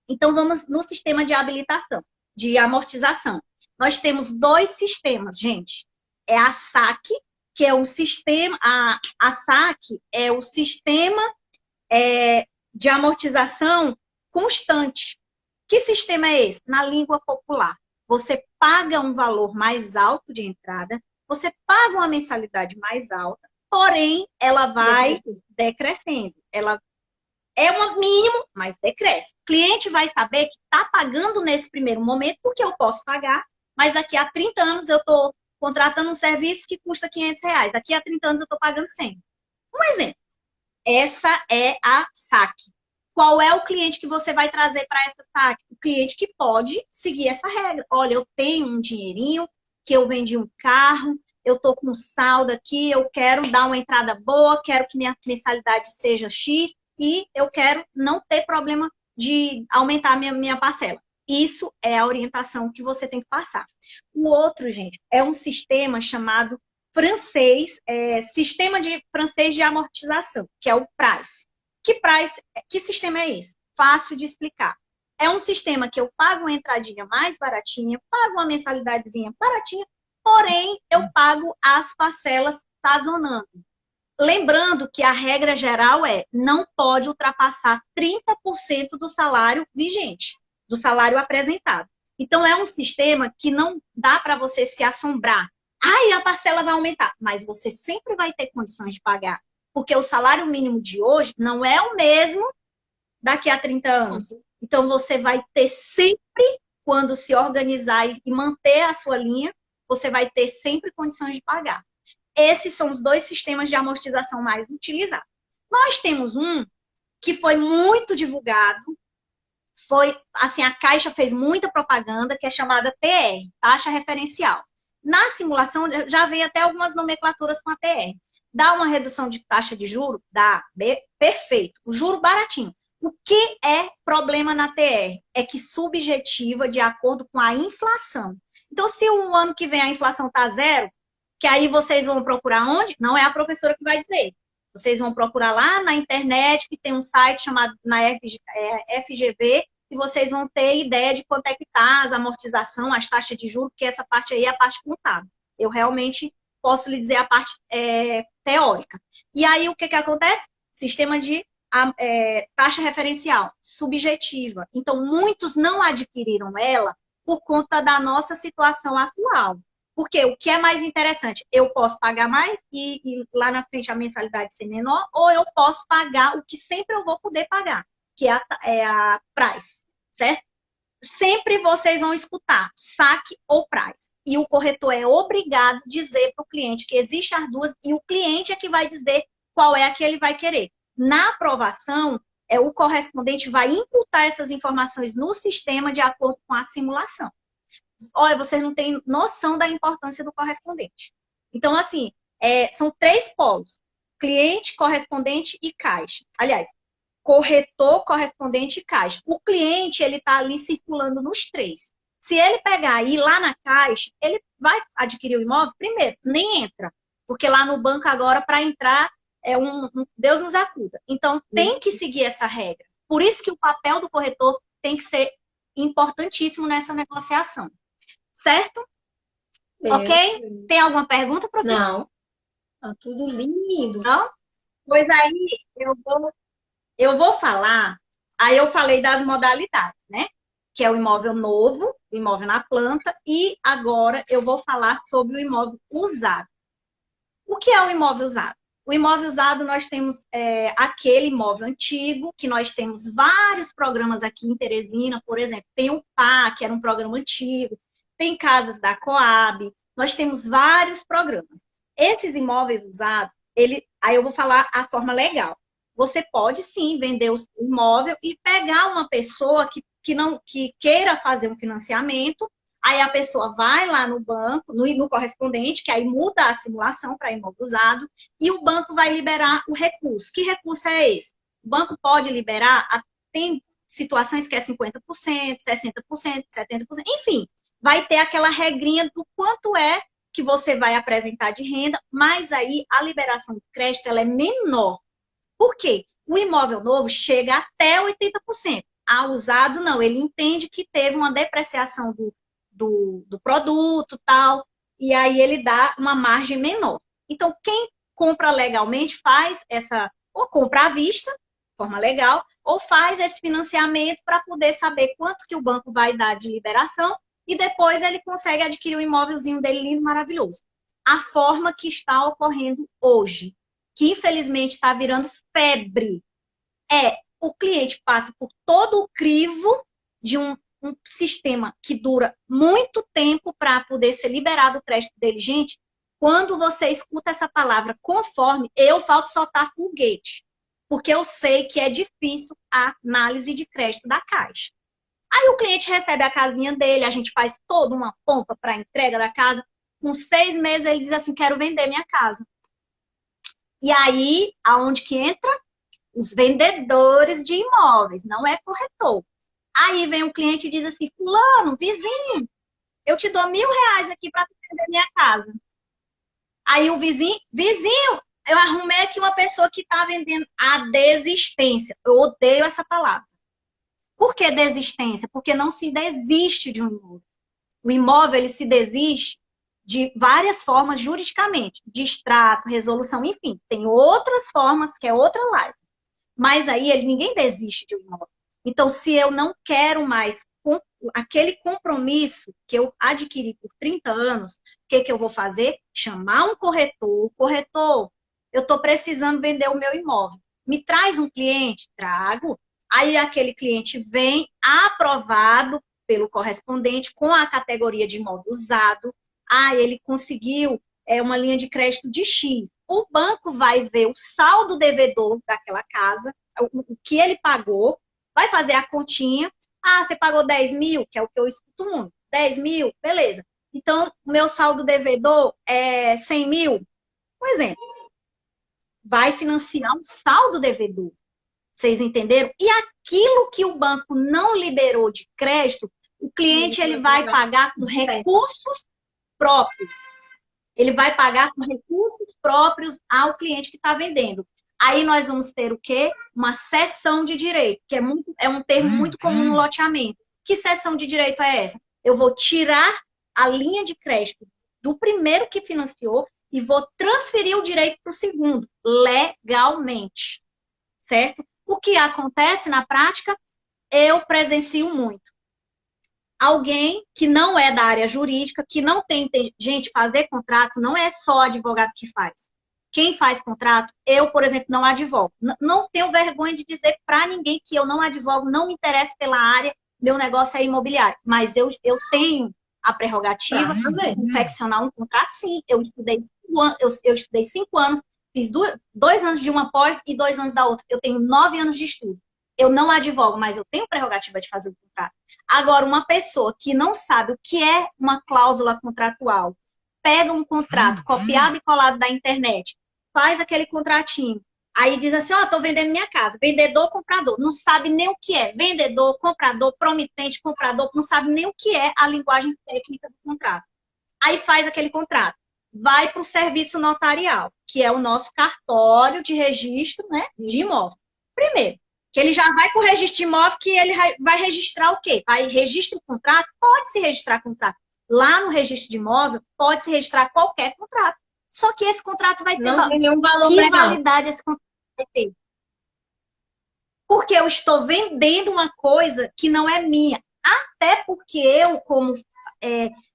Então, vamos no sistema de habilitação, de amortização. Nós temos 2 sistemas, gente. É a SAC, que é um sistema... A SAC é o sistema de amortização constante. Que sistema é esse? Na língua popular. Você paga um valor mais alto de entrada, você paga uma mensalidade mais alta, porém, ela vai decrescendo. Ela é um mínimo, mas decresce. O cliente vai saber que está pagando nesse primeiro momento, porque eu posso pagar, mas daqui a 30 anos eu estou contratando um serviço que custa R$500. Daqui a 30 anos eu estou pagando 100. Um exemplo. Essa é a SAC. Qual é o cliente que você vai trazer para essa SAC? O cliente que pode seguir essa regra. Olha, eu tenho um dinheirinho, que eu vendi um carro, eu estou com um saldo aqui, eu quero dar uma entrada boa, quero que minha mensalidade seja X e eu quero não ter problema de aumentar minha parcela. Isso é a orientação que você tem que passar. O outro, gente, é um sistema chamado Sistema Francês de Amortização, que é o PRAIS. Que sistema é esse? Fácil de explicar. É um sistema que eu pago uma entradinha mais baratinha, pago uma mensalidadezinha baratinha, porém eu pago as parcelas sazonando. Lembrando que a regra geral não pode ultrapassar 30% do salário vigente, do salário apresentado. Então é um sistema que não dá para você se assombrar. A parcela vai aumentar, mas você sempre vai ter condições de pagar. Porque o salário mínimo de hoje não é o mesmo daqui a 30 anos. Então, você vai ter sempre, quando se organizar e manter a sua linha, você vai ter sempre condições de pagar. Esses são os 2 sistemas de amortização mais utilizados. Nós temos um que foi muito divulgado, a Caixa fez muita propaganda, que é chamada TR, taxa referencial. Na simulação, já veio até algumas nomenclaturas com a TR. Dá uma redução de taxa de juros? Dá. Perfeito. O juro baratinho. O que é problema na TR? É que subjetiva de acordo com a inflação. Então, se o ano que vem a inflação está 0, que aí vocês vão procurar onde? Não é a professora que vai dizer. Vocês vão procurar lá na internet, que tem um site chamado FGV, e vocês vão ter ideia de quanto é que está as amortização, as taxas de juros, porque essa parte aí é a parte contábil. Eu realmente posso lhe dizer a parte teórica. E aí, o que acontece? Sistema de taxa referencial, subjetiva. Então, muitos não adquiriram ela por conta da nossa situação atual. Porque o que é mais interessante? Eu posso pagar mais e lá na frente a mensalidade ser menor, ou eu posso pagar o que sempre eu vou poder pagar, que é a price, certo? Sempre vocês vão escutar saque ou price. E o corretor é obrigado a dizer para o cliente que existem as duas e o cliente é que vai dizer qual é a que ele vai querer. Na aprovação, o correspondente vai imputar essas informações no sistema de acordo com a simulação. Olha, vocês não têm noção da importância do correspondente. Então, assim, são 3 polos. cliente, correspondente e caixa. Aliás, corretor, correspondente e caixa. O cliente, ele está ali circulando nos três. Se ele pegar e ir lá na caixa, ele vai adquirir o imóvel, primeiro, nem entra. Porque lá no banco agora, para entrar, Deus nos acuda. Então, tem que seguir essa regra. Por isso que o papel do corretor tem que ser importantíssimo nessa negociação. Certo? Ok? Tem alguma pergunta, professor? Não. Tá tudo lindo. Não? Pois aí, eu vou falar. Aí eu falei das modalidades, né? Que é o imóvel novo, o imóvel na planta, e agora eu vou falar sobre o imóvel usado. O que é o imóvel usado? O imóvel usado, nós temos aquele imóvel antigo, que nós temos vários programas aqui em Teresina, por exemplo, tem o PA, que era um programa antigo, tem casas da Coab, nós temos vários programas. Esses imóveis usados, aí eu vou falar a forma legal. Você pode sim vender o imóvel e pegar uma pessoa que queira fazer um financiamento, aí a pessoa vai lá no banco, no correspondente, que aí muda a simulação para imóvel usado, e o banco vai liberar o recurso. Que recurso é esse? O banco pode liberar, tem situações que é 50%, 60%, 70%, enfim, vai ter aquela regrinha do quanto é que você vai apresentar de renda, mas aí a liberação de crédito ela é menor. Por quê? O imóvel novo chega até 80%. A usado, não. Ele entende que teve uma depreciação do produto, tal, e aí ele dá uma margem menor. Então, quem compra legalmente faz ou compra à vista, de forma legal, ou faz esse financiamento para poder saber quanto que o banco vai dar de liberação e depois ele consegue adquirir o imóvelzinho dele lindo, maravilhoso. A forma que está ocorrendo hoje, que infelizmente está virando febre, o cliente passa por todo o crivo de um sistema que dura muito tempo para poder ser liberado o crédito dele. Gente, quando você escuta essa palavra conforme, eu falto soltar foguete, porque eu sei que é difícil a análise de crédito da Caixa. Aí o cliente recebe a casinha dele, a gente faz toda uma pompa para a entrega da casa. Com 6 meses ele diz assim, quero vender minha casa. E aí, aonde que entra? Os vendedores de imóveis, não é corretor. Aí vem um cliente e diz assim, fulano, vizinho, eu te dou R$1.000 aqui para vender minha casa. Aí o vizinho, eu arrumei aqui uma pessoa que está vendendo a desistência. Eu odeio essa palavra. Por que desistência? Porque não se desiste de um imóvel. O imóvel, ele se desiste de várias formas juridicamente. De extrato, resolução, enfim. Tem outras formas, que é outra live. Mas aí ninguém desiste de um imóvel. Então, se eu não quero mais aquele compromisso que eu adquiri por 30 anos, o que eu vou fazer? Chamar um corretor. Corretor, eu estou precisando vender o meu imóvel. Me traz um cliente? Trago. Aí aquele cliente vem aprovado pelo correspondente com a categoria de imóvel usado. Ele conseguiu uma linha de crédito de X. O banco vai ver o saldo devedor daquela casa, o que ele pagou, vai fazer a continha. Você pagou 10 mil, que é o que eu escuto muito. 10 mil, beleza. Então, o meu saldo devedor é 100 mil. Por exemplo, vai financiar um saldo devedor. Vocês entenderam? E aquilo que o banco não liberou de crédito, o cliente ele vai pagar com recursos próprios. Ele vai pagar com recursos próprios ao cliente que está vendendo. Aí nós vamos ter o quê? Uma cessão de direito, que é um termo muito comum no loteamento. Que cessão de direito é essa? Eu vou tirar a linha de crédito do primeiro que financiou e vou transferir o direito para o segundo, legalmente. Certo? O que acontece na prática, eu presencio muito. Alguém que não é da área jurídica, que não tem... Gente, fazer contrato não é só advogado que faz. Quem faz contrato, eu, por exemplo, não advogo. Não tenho vergonha de dizer para ninguém que eu não advogo, não me interesso pela área, meu negócio é imobiliário. Mas eu tenho a prerrogativa de confeccionar um contrato, sim. Eu estudei 5 anos, fiz 2 anos de uma pós e 2 anos da outra. Eu tenho 9 anos de estudo. Eu não advogo, mas eu tenho prerrogativa de fazer o contrato. Agora, uma pessoa que não sabe o que é uma cláusula contratual, pega um contrato copiado e colado da internet, faz aquele contratinho. Aí diz assim, ó, tô vendendo minha casa. Vendedor, comprador. Não sabe nem o que é. Vendedor, comprador, promitente, comprador. Não sabe nem o que é a linguagem técnica do contrato. Aí faz aquele contrato. Vai para o serviço notarial, que é o nosso cartório de registro, né, de imóvel. Primeiro, que ele já vai para o registro de imóvel, que ele vai registrar o quê? Vai registrar o contrato? Pode se registrar contrato. Lá no registro de imóvel, pode se registrar qualquer contrato. Só que esse contrato vai ter... Não tem nenhum valor que legal. validade esse contrato vai ter? Porque eu estou vendendo uma coisa que não é minha. Até porque eu, como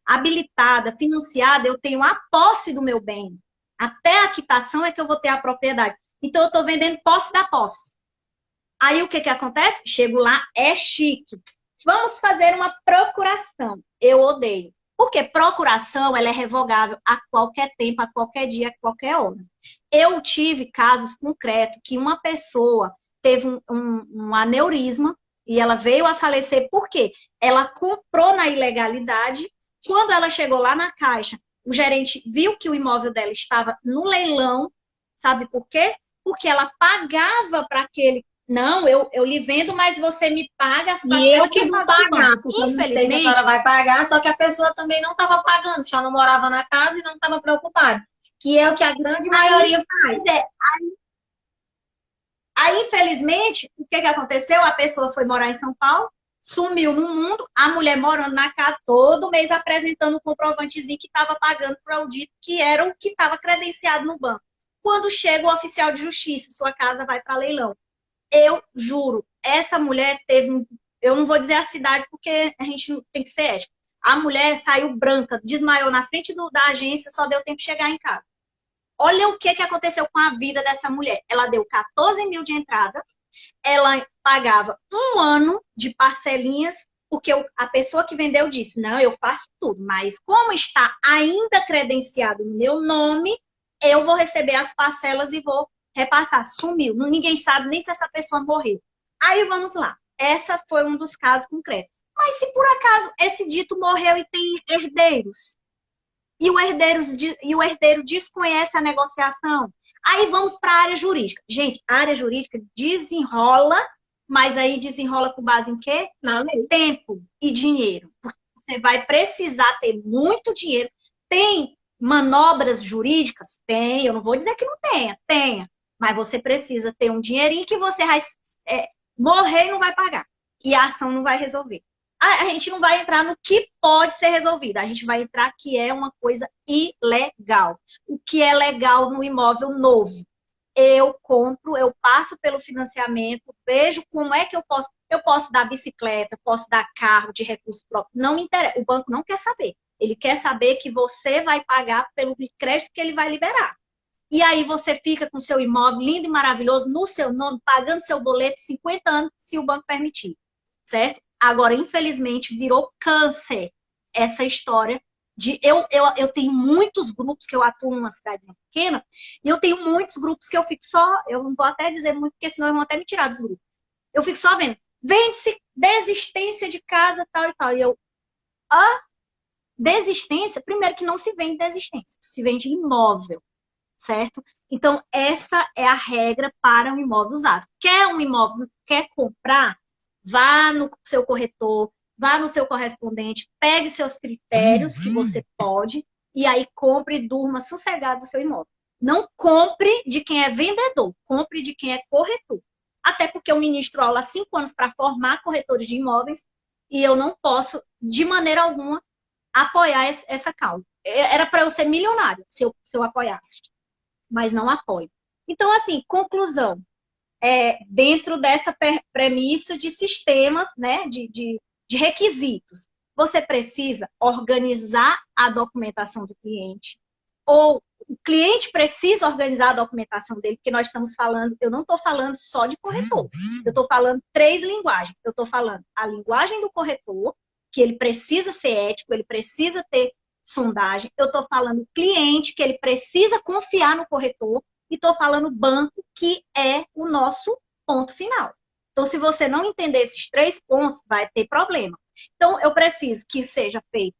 habilitada, financiada, eu tenho a posse do meu bem. Até a quitação é que eu vou ter a propriedade. Então, eu estou vendendo posse da posse. Aí, o que que acontece? Chego lá, é chique. Vamos fazer uma procuração. Eu odeio. Porque procuração, ela é revogável a qualquer tempo, a qualquer dia, a qualquer hora. Eu tive casos concretos que uma pessoa teve um aneurisma e ela veio a falecer. Por quê? Ela comprou na ilegalidade. Quando ela chegou lá na Caixa, o gerente viu que o imóvel dela estava no leilão. Sabe por quê? Porque ela pagava para aquele... Não, eu lhe vendo, mas você me paga as parcelas. E eu que vou pagar, porque infelizmente, a senhora vai pagar, só que a pessoa também não estava pagando, já não morava na casa e não estava preocupada. Que é o que a grande maioria faz. Aí, infelizmente, o que que aconteceu? A pessoa foi morar em São Paulo, sumiu no mundo, a mulher morando na casa, todo mês apresentando um comprovantezinho que estava pagando para o dito, que era o que estava credenciado no banco. Quando chega o oficial de justiça, sua casa vai para leilão. Eu juro, essa mulher teve... Eu não vou dizer a cidade, porque a gente tem que ser ético. A mulher saiu branca, desmaiou na frente da agência, só deu tempo de chegar em casa. Olha o que aconteceu com a vida dessa mulher. Ela deu 14 mil de entrada, ela pagava 1 ano de parcelinhas, porque a pessoa que vendeu disse, não, eu faço tudo, mas como está ainda credenciado no meu nome, eu vou receber as parcelas e vou repassar. Sumiu. Ninguém sabe nem se essa pessoa morreu. Aí vamos lá. Essa foi um dos casos concretos. Mas se por acaso esse dito morreu e tem herdeiros, e o herdeiro desconhece a negociação, aí vamos para a área jurídica. Gente, a área jurídica desenrola, mas aí desenrola com base em quê? Na lei. Tempo e dinheiro. Porque você vai precisar ter muito dinheiro. Tem manobras jurídicas? Tem. Eu não vou dizer que não tenha. Tenha. Mas você precisa ter um dinheirinho que você vai morrer e não vai pagar. E a ação não vai resolver. A gente não vai entrar no que pode ser resolvido. A gente vai entrar que é uma coisa ilegal. O que é legal no imóvel novo? Eu compro, eu passo pelo financiamento, vejo como é que eu posso... Eu posso dar bicicleta, posso dar carro de recurso próprio. Não me interessa. O banco não quer saber. Ele quer saber que você vai pagar pelo crédito que ele vai liberar. E aí você fica com seu imóvel lindo e maravilhoso, no seu nome, pagando seu boleto 50 anos, se o banco permitir. Certo? Agora, infelizmente, virou câncer essa história de... Eu tenho muitos grupos que eu atuo numa cidade pequena, e eu tenho muitos grupos que eu fico só... Eu não vou até dizer muito, porque senão vão até me tirar dos grupos. Eu fico só vendo. Vende-se desistência de casa, tal e tal. E eu... Desistência? Primeiro que não se vende desistência. Se vende imóvel. Certo? Então, essa é a regra para um imóvel usado. Quer um imóvel, quer comprar? Vá no seu corretor, vá no seu correspondente, pegue seus critérios que você pode e aí compre e durma sossegado o seu imóvel. Não compre de quem é vendedor, compre de quem é corretor. Até porque eu ministro aula há 5 anos para formar corretores de imóveis e eu não posso, de maneira alguma, apoiar essa causa. Era para eu ser milionária se eu apoiasse, mas não apoio. Então, assim, conclusão. Dentro dessa premissa de sistemas, né, de requisitos, você precisa organizar a documentação do cliente, ou o cliente precisa organizar a documentação dele, porque nós estamos falando, eu não estou falando só de corretor, eu estou falando 3 linguagens. Eu estou falando a linguagem do corretor, que ele precisa ser ético, ele precisa ter sondagem. Eu estou falando cliente, que ele precisa confiar no corretor. E estou falando banco, que é o nosso ponto final. Então, se você não entender esses 3 pontos, vai ter problema. Então, eu preciso que seja feito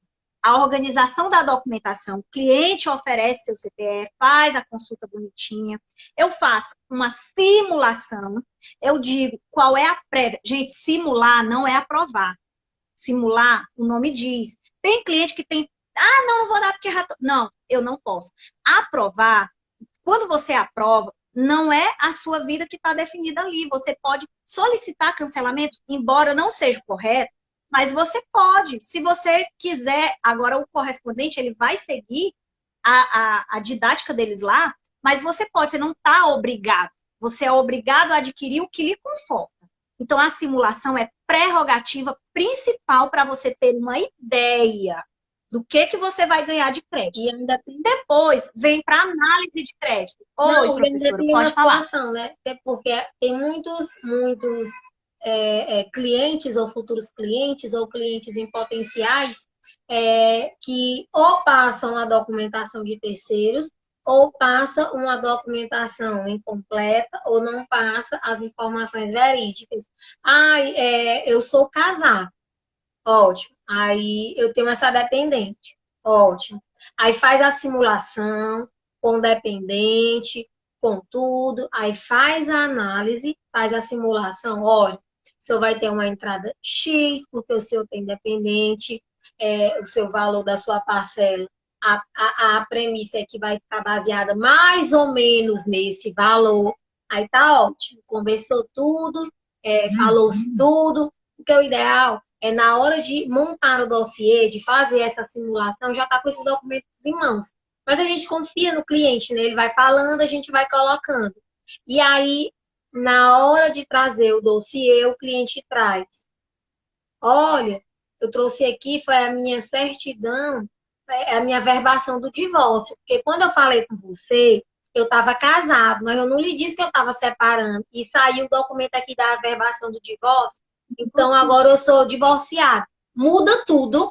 a organização da documentação. O cliente oferece seu CPF, faz a consulta bonitinha. Eu faço uma simulação. Eu digo qual é a prévia. Gente, simular não é aprovar. Simular, o nome diz. Tem cliente que tem... Ah, não, não vou dar porque... Não, eu não posso. Aprovar, quando você aprova, não é a sua vida que está definida ali. Você pode solicitar cancelamento, embora não seja correto, mas você pode. Se você quiser, agora o correspondente ele vai seguir a didática deles lá, mas você pode, você não está obrigado. Você é obrigado a adquirir o que lhe conforta. Então, a simulação é prerrogativa principal para você ter uma ideia do que você vai ganhar de crédito. E ainda tem... Depois, vem para análise de crédito. Oi, não, professora, ainda tem pode uma falar. situação, né? Até porque tem muitos clientes ou futuros clientes ou clientes em potenciais que ou passam a documentação de terceiros ou passa uma documentação incompleta ou não passa as informações verídicas. Eu sou casado. Ótimo. Aí eu tenho essa dependente. Ótimo. Aí faz a simulação com dependente, com tudo. Aí faz a análise, faz a simulação. Olha, o senhor vai ter uma entrada X, porque o senhor tem dependente, o seu valor da sua parcela. A premissa é que vai ficar baseada mais ou menos nesse valor. Aí tá ótimo. Conversou tudo, falou-se tudo. Porque o ideal é na hora de montar o dossiê, de fazer essa simulação, já está com esses documentos em mãos. Mas a gente confia no cliente, né? Ele vai falando, a gente vai colocando. E aí, na hora de trazer o dossiê, o cliente traz. Olha, eu trouxe aqui, foi a minha certidão, a minha verbação do divórcio. Porque quando eu falei com você, eu estava casado, mas eu não lhe disse que eu estava separando. E saiu o documento aqui da verbação do divórcio. Então, agora eu sou divorciada. Muda tudo.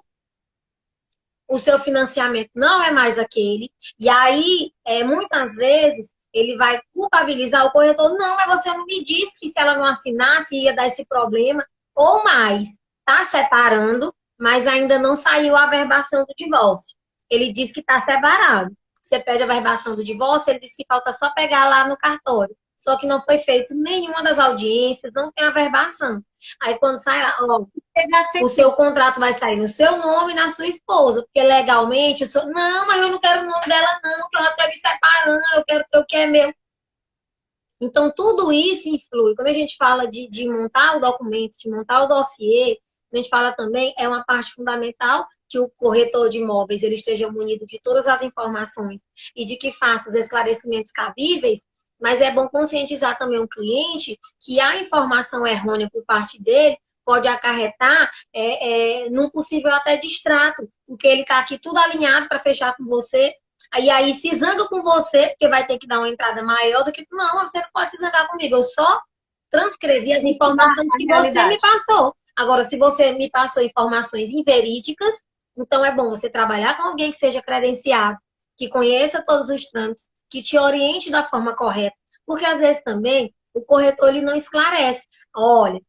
O seu financiamento não é mais aquele. E aí, muitas vezes, ele vai culpabilizar o corretor. Não, mas você não me disse que se ela não assinasse ia dar esse problema. Ou mais, está separando, mas ainda não saiu a verbação do divórcio. Ele diz que está separado. Você pede a verbação do divórcio, ele diz que falta só pegar lá no cartório. Só que não foi feito nenhuma das audiências, não tem a verbação. Aí quando sai, o seu contrato vai sair no seu nome e na sua esposa. Porque legalmente, não, mas eu não quero o nome dela não, que eu já estou me separando, eu quero o que é meu. Então tudo isso influi. Quando a gente fala de montar o documento, de montar o dossiê, a gente fala também, é uma parte fundamental que o corretor de imóveis ele esteja munido de todas as informações e de que faça os esclarecimentos cabíveis. Mas é bom conscientizar também o cliente que a informação errônea por parte dele pode acarretar num possível até distrato, porque ele está aqui tudo alinhado para fechar com você, e aí se zanga com você, porque vai ter que dar uma entrada maior do que... Não, você não pode se zangar comigo, eu só transcrevi as informações que você me passou. Agora, se você me passou informações inverídicas, então é bom você trabalhar com alguém que seja credenciado, que conheça todos os trâmites, que te oriente da forma correta. Porque, às vezes, também, o corretor ele não esclarece. Olha,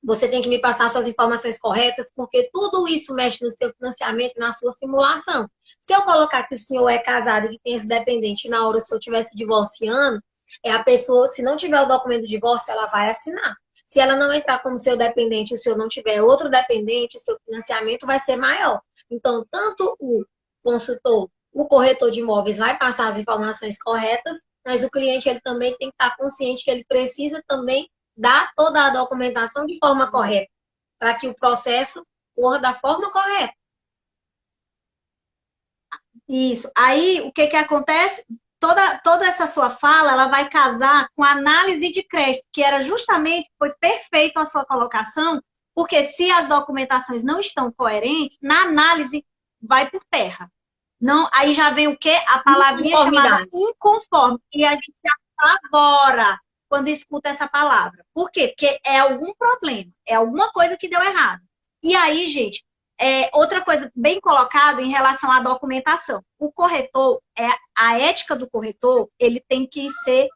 você tem que me passar suas informações corretas, porque tudo isso mexe no seu financiamento e na sua simulação. Se eu colocar que o senhor é casado e que tem esse dependente, e na hora o senhor estiver se divorciando, a pessoa, se não tiver o documento do divórcio, ela vai assinar. Se ela não entrar como seu dependente, o senhor não tiver outro dependente, o seu financiamento vai ser maior. Então, tanto o consultor, o corretor de imóveis vai passar as informações corretas, mas o cliente ele também tem que estar consciente que ele precisa também dar toda a documentação de forma correta, para que o processo corra da forma correta. Isso. Aí, o que acontece? Toda essa sua fala, ela vai casar com a análise de crédito, que era justamente, foi perfeito a sua colocação, porque se as documentações não estão coerentes, na análise vai por terra. Não, aí já vem o quê? A palavrinha chamada inconforme. E a gente se apavora quando escuta essa palavra. Por quê? Porque é algum problema, é alguma coisa que deu errado. E aí, gente, outra coisa bem colocado em relação à documentação. O corretor, a ética do corretor, ele tem que ser,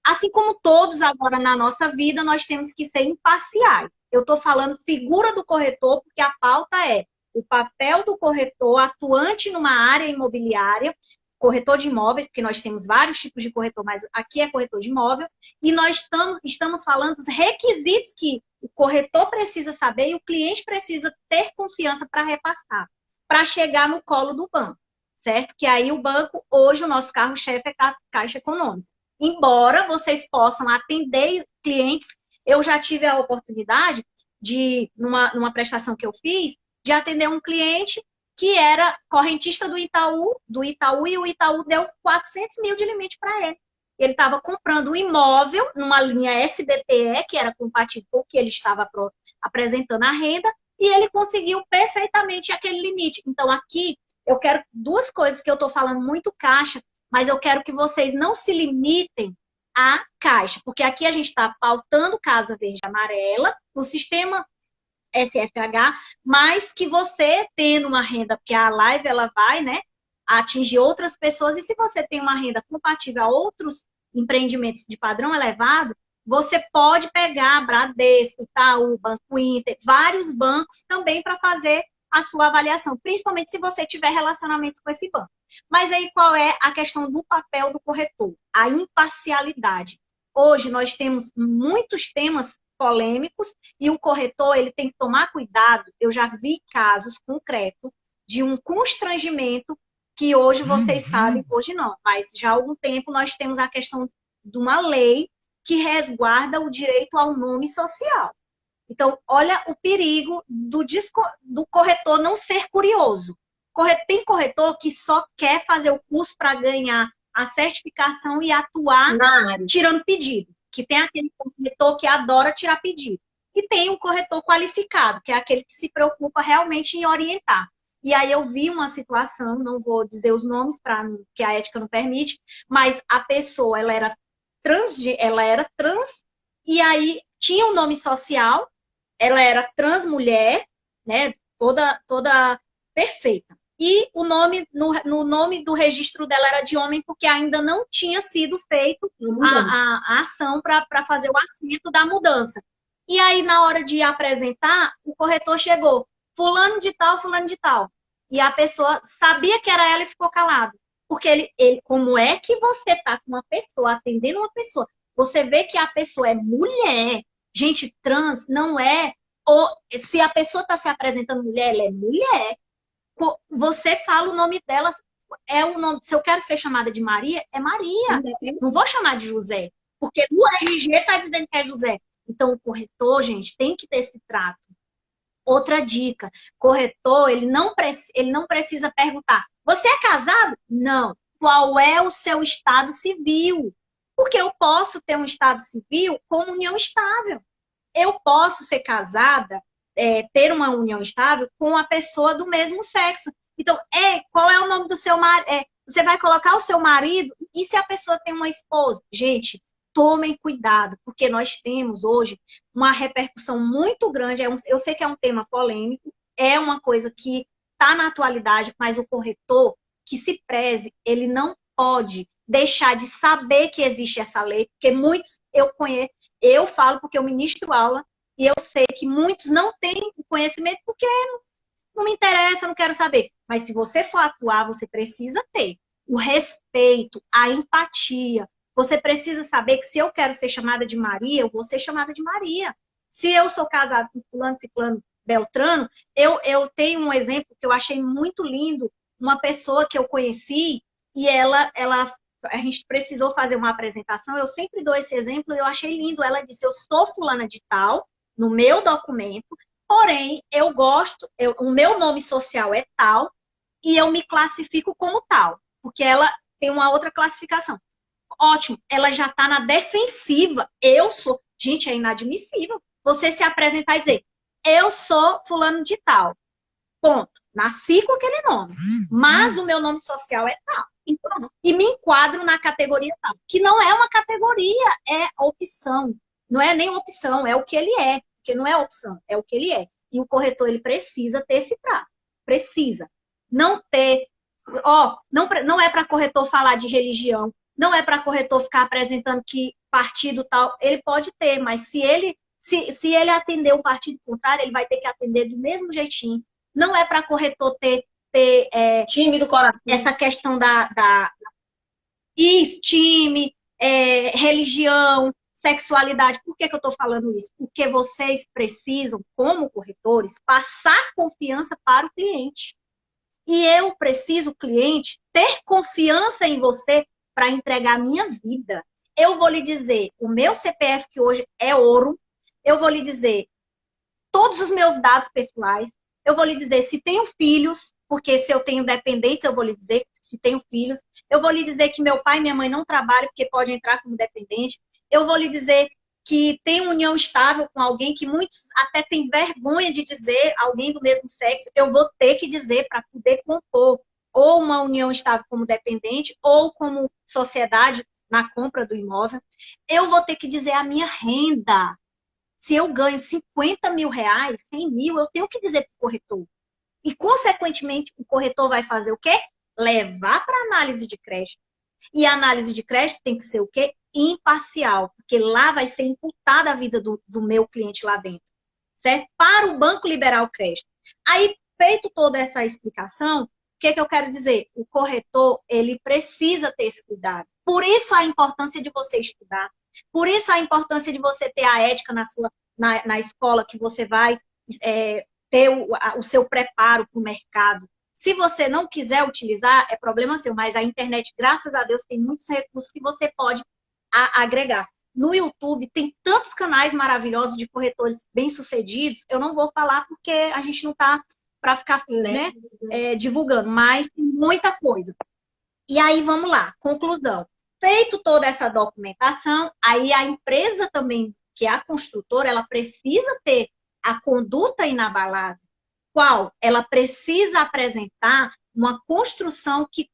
assim como todos agora na nossa vida, nós temos que ser imparciais. Eu estou falando figura do corretor, porque a pauta é o papel do corretor atuante numa área imobiliária, corretor de imóveis, porque nós temos vários tipos de corretor, mas aqui é corretor de imóvel, e nós estamos falando dos requisitos que o corretor precisa saber e o cliente precisa ter confiança para repassar, para chegar no colo do banco, certo? Que aí o banco, hoje, o nosso carro-chefe é Caixa Econômica. Embora vocês possam atender clientes, eu já tive a oportunidade de, numa prestação que eu fiz, de atender um cliente que era correntista do Itaú, e o Itaú deu 400 mil de limite para ele. Ele estava comprando um imóvel numa linha SBPE, que era compatível com o que ele estava apresentando a renda, e ele conseguiu perfeitamente aquele limite. Então, aqui, eu quero duas coisas que eu estou falando muito caixa, mas eu quero que vocês não se limitem à caixa, porque aqui a gente está pautando casa verde e amarela, no sistema FFH, mas que você tendo uma renda, porque a live ela vai, né, atingir outras pessoas, e se você tem uma renda compatível a outros empreendimentos de padrão elevado, você pode pegar Bradesco, Itaú, Banco Inter, vários bancos também para fazer a sua avaliação, principalmente se você tiver relacionamentos com esse banco. Mas aí qual é a questão do papel do corretor? A imparcialidade. Hoje nós temos muitos temas polêmicos e o corretor ele tem que tomar cuidado. Eu já vi casos concretos de um constrangimento que hoje vocês sabem, hoje não, mas já há algum tempo nós temos a questão de uma lei que resguarda o direito ao nome social. Então, olha o perigo do corretor não ser curioso. Tem corretor que só quer fazer o curso para ganhar a certificação e atuar tirando pedido. Que tem aquele corretor que adora tirar pedido. E tem um corretor qualificado, que é aquele que se preocupa realmente em orientar. E aí eu vi uma situação, não vou dizer os nomes, que a ética não permite, mas a pessoa, ela era trans, e aí tinha um nome social, ela era trans mulher, né, toda perfeita. E o nome, no nome do registro dela era de homem, porque ainda não tinha sido feito a ação para fazer o assento da mudança. E aí, na hora de apresentar, o corretor chegou, fulano de tal. E a pessoa sabia que era ela e ficou calado. Porque como é que você está com uma pessoa, atendendo uma pessoa, você vê que a pessoa é mulher. Gente, trans não é... Ou, se a pessoa está se apresentando mulher, ela é mulher. Você fala o nome dela, é o nome. Se eu quero ser chamada de Maria, é Maria. Não vou chamar de José, porque o RG está dizendo que é José. Então, o corretor, gente, tem que ter esse trato. Outra dica, corretor, ele não precisa perguntar, você é casado? Não. Qual é o seu estado civil? Porque eu posso ter um estado civil com união estável. Eu posso ser casada, ter uma união estável com a pessoa do mesmo sexo. Então, qual é o nome do seu marido? Você vai colocar o seu marido? E se a pessoa tem uma esposa? Gente, tomem cuidado, porque nós temos hoje uma repercussão muito grande. Eu sei que é um tema polêmico, é uma coisa que está na atualidade, mas o corretor que se preze, ele não pode deixar de saber que existe essa lei, porque muitos eu conheço, eu falo porque eu ministro aula, e eu sei que muitos não têm conhecimento porque não me interessa, não quero saber. Mas se você for atuar, você precisa ter o respeito, a empatia. Você precisa saber que se eu quero ser chamada de Maria, eu vou ser chamada de Maria. Se eu sou casada com fulano, ciclano, beltrano, eu tenho um exemplo que eu achei muito lindo. Uma pessoa que eu conheci e a gente precisou fazer uma apresentação. Eu sempre dou esse exemplo e eu achei lindo. Ela disse, eu sou fulana de tal, no meu documento, porém, o meu nome social é tal e eu me classifico como tal, porque ela tem uma outra classificação. Ótimo, ela já está na defensiva. Gente, é inadmissível você se apresentar e dizer, eu sou fulano de tal, ponto. Nasci com aquele nome, mas o meu nome social é tal. Então, e me enquadro na categoria tal, que não é uma categoria, é opção. Não é nem opção, é o que ele é. Porque não é opção, é o que ele é. E o corretor, ele precisa ter esse trato. Precisa. Não ter... não é para corretor falar de religião, não é para corretor ficar apresentando que partido tal, ele pode ter, mas se ele atender o partido contrário, ele vai ter que atender do mesmo jeitinho. Não é para corretor ter time do coração. essa questão time, religião, sexualidade. Por que eu estou falando isso? Porque vocês precisam, como corretores, passar confiança para o cliente. E eu preciso, cliente, ter confiança em você para entregar a minha vida. Eu vou lhe dizer, o meu CPF, que hoje é ouro, eu vou lhe dizer todos os meus dados pessoais, eu vou lhe dizer se tenho filhos, porque se eu tenho dependentes, eu vou lhe dizer se tenho filhos, eu vou lhe dizer que meu pai e minha mãe não trabalham, porque pode entrar como dependente, eu vou lhe dizer que tem união estável com alguém que muitos até têm vergonha de dizer, alguém do mesmo sexo, eu vou ter que dizer para poder compor ou uma união estável como dependente ou como sociedade na compra do imóvel. Eu vou ter que dizer a minha renda. Se eu ganho 50 mil reais, 100 mil, eu tenho que dizer para o corretor. E, consequentemente, o corretor vai fazer o quê? Levar para análise de crédito. E a análise de crédito tem que ser o quê? Imparcial, porque lá vai ser imputada a vida do meu cliente lá dentro, certo? Para o banco liberar o crédito. Aí, feito toda essa explicação, o que eu quero dizer? O corretor, ele precisa ter esse cuidado. Por isso a importância de você estudar. Por isso a importância de você ter a ética na escola, que você vai ter o seu preparo para o mercado. Se você não quiser utilizar, é problema seu, mas a internet, graças a Deus, tem muitos recursos que você pode agregar. No YouTube tem tantos canais maravilhosos de corretores bem-sucedidos, eu não vou falar porque a gente não está para ficar divulgando, mas tem muita coisa. E aí, vamos lá, conclusão. Feito toda essa documentação, aí a empresa também, que é a construtora, ela precisa ter a conduta inabalada. Qual? Ela precisa apresentar uma construção que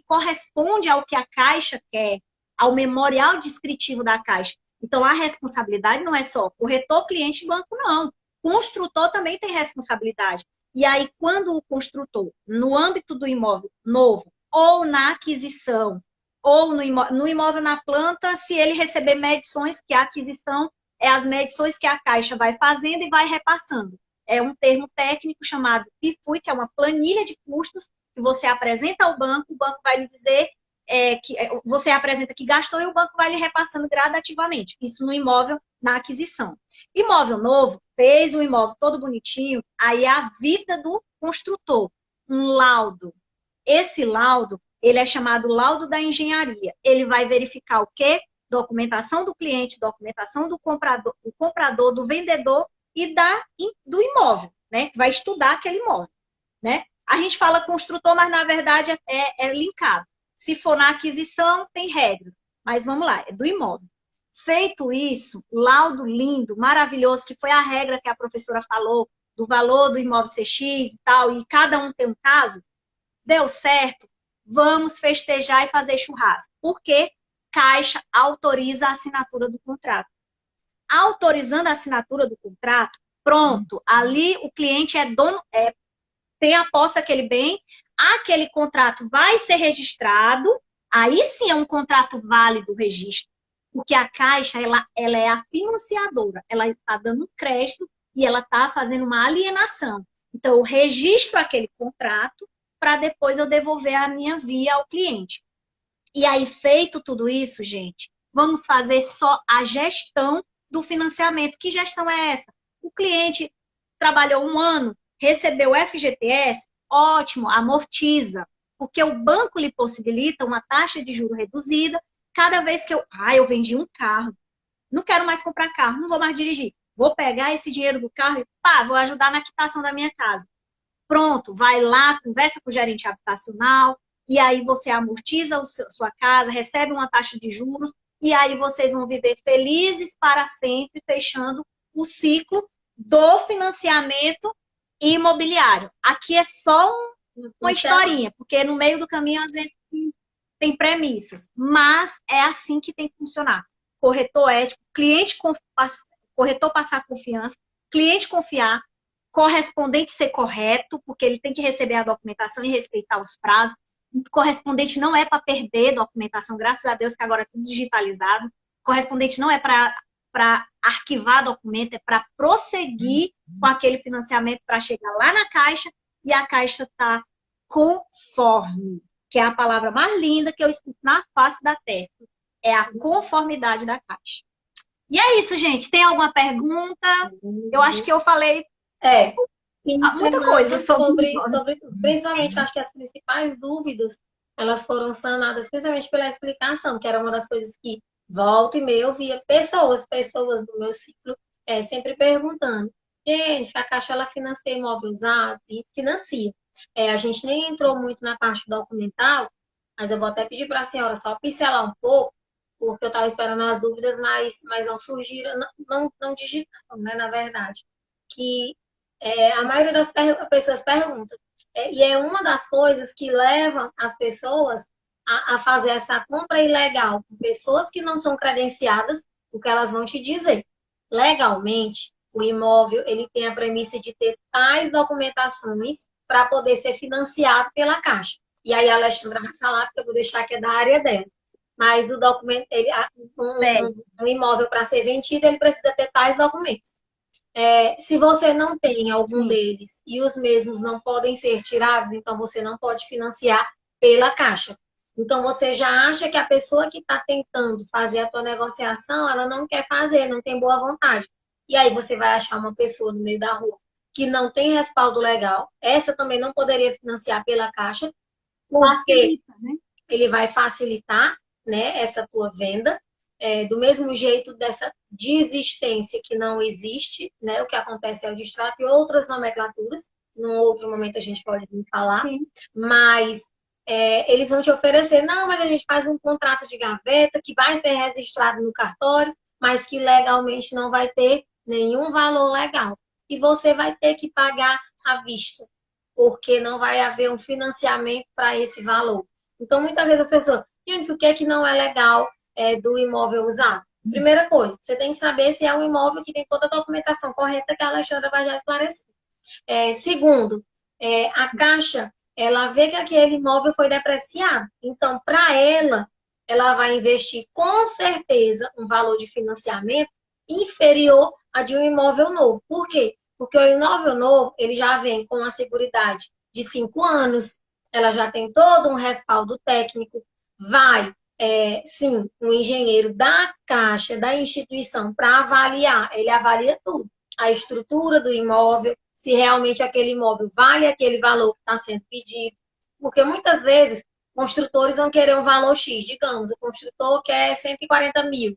corresponde ao que a Caixa quer, ao memorial descritivo da Caixa. Então, a responsabilidade não é só corretor, cliente e banco, não. Construtor também tem responsabilidade. E aí, quando o construtor, no âmbito do imóvel novo, ou na aquisição, ou no imóvel na planta, se ele receber medições, que a aquisição é as medições que a Caixa vai fazendo e vai repassando. É um termo técnico chamado PIFUI, que é uma planilha de custos que você apresenta ao banco, o banco vai lhe dizer que você apresenta que gastou e o banco vai lhe repassando gradativamente. Isso no imóvel na aquisição. Imóvel novo, fez o imóvel todo bonitinho, aí é a vida do construtor. Um laudo. Esse laudo, ele é chamado laudo da engenharia. Ele vai verificar o quê? Documentação do cliente, documentação do comprador, do vendedor e do imóvel, né? Que vai estudar aquele imóvel, né? A gente fala construtor, mas na verdade é linkado. Se for na aquisição, tem regras. Mas vamos lá, é do imóvel. Feito isso, laudo lindo, maravilhoso, que foi a regra que a professora falou, do valor do imóvel CX e tal, e cada um tem um caso, deu certo, vamos festejar e fazer churrasco. Por quê? Caixa autoriza a assinatura do contrato. Autorizando a assinatura do contrato, pronto, ali o cliente é dono, tem a posse daquele bem, aquele contrato vai ser registrado, aí sim é um contrato válido o registro, porque a Caixa, ela é a financiadora, ela está dando um crédito e ela está fazendo uma alienação. Então, eu registro aquele contrato para depois eu devolver a minha via ao cliente. E aí, feito tudo isso, gente, vamos fazer só a gestão do financiamento. Que gestão é essa? O cliente trabalhou um ano, recebeu o FGTS, ótimo, amortiza, porque o banco lhe possibilita uma taxa de juro reduzida cada vez que eu vendi um carro, não quero mais comprar carro, não vou mais dirigir, vou pegar esse dinheiro do carro e vou ajudar na quitação da minha casa. Pronto, vai lá, conversa com o gerente habitacional, e aí você amortiza sua casa, recebe uma taxa de juros, e aí vocês vão viver felizes para sempre, fechando o ciclo do financiamento imobiliário. Aqui é só uma historinha, porque no meio do caminho, às vezes, tem premissas. Mas é assim que tem que funcionar. Corretor ético, corretor passar confiança, cliente confiar, correspondente ser correto, porque ele tem que receber a documentação e respeitar os prazos. Correspondente não é para perder documentação, graças a Deus que agora é tudo digitalizado. Correspondente não é para arquivar documento, é para prosseguir com aquele financiamento para chegar lá na Caixa e a Caixa está conforme, que é a palavra mais linda que eu escuto na face da terra. É a conformidade da Caixa. E é isso, gente. Tem alguma pergunta? Eu acho que eu falei muita coisa sobre tudo. Principalmente, acho que as principais dúvidas, elas foram sanadas, principalmente pela explicação, que era uma das coisas que volta e meia eu via pessoas do meu ciclo, sempre perguntando. Gente, a Caixa, ela financia imóvel usado? E financia. A gente nem entrou muito na parte documental, mas eu vou até pedir para a senhora só pincelar um pouco, porque eu estava esperando as dúvidas, mas não surgiram, não digitaram, né, na verdade. Que a maioria das pessoas pergunta. E é uma das coisas que levam as pessoas a fazer essa compra ilegal com pessoas que não são credenciadas, o que elas vão te dizer. Legalmente, o imóvel ele tem a premissa de ter tais documentações para poder ser financiado pela Caixa. E aí a Alexandra vai falar, porque eu vou deixar que é da área dela. Mas o documento, um imóvel para ser vendido, ele precisa ter tais documentos. Se você não tem algum deles e os mesmos não podem ser tirados, então você não pode financiar pela Caixa. Então você já acha que a pessoa que está tentando fazer a tua negociação, ela não quer fazer, não tem boa vontade. E aí você vai achar uma pessoa no meio da rua que não tem respaldo legal. Essa também não poderia financiar pela Caixa, porque ele vai facilitar, né, essa tua venda. Do mesmo jeito dessa desistência que não existe, né? O que acontece é o distrato e outras nomenclaturas. Num outro momento a gente pode falar. Sim. Mas eles vão te oferecer, não, mas a gente faz um contrato de gaveta que vai ser registrado no cartório, mas que legalmente não vai ter nenhum valor legal. E você vai ter que pagar à vista, porque não vai haver um financiamento para esse valor. Então, muitas vezes as pessoas, gente, o que é que não é legal do imóvel usado? Primeira coisa, você tem que saber se é um imóvel que tem toda a documentação correta que a Alexandra vai já esclarecer. Segundo, a Caixa, ela vê que aquele imóvel foi depreciado. Então, para ela vai investir com certeza um valor de financiamento inferior a de um imóvel novo. Por quê? Porque o imóvel novo, ele já vem com a seguridade de 5 anos, ela já tem todo um respaldo técnico, vai, sim, um engenheiro da Caixa, da instituição, para avaliar, ele avalia tudo. A estrutura do imóvel, se realmente aquele imóvel vale aquele valor que está sendo pedido. Porque muitas vezes, construtores vão querer um valor X. Digamos, o construtor quer 140 mil.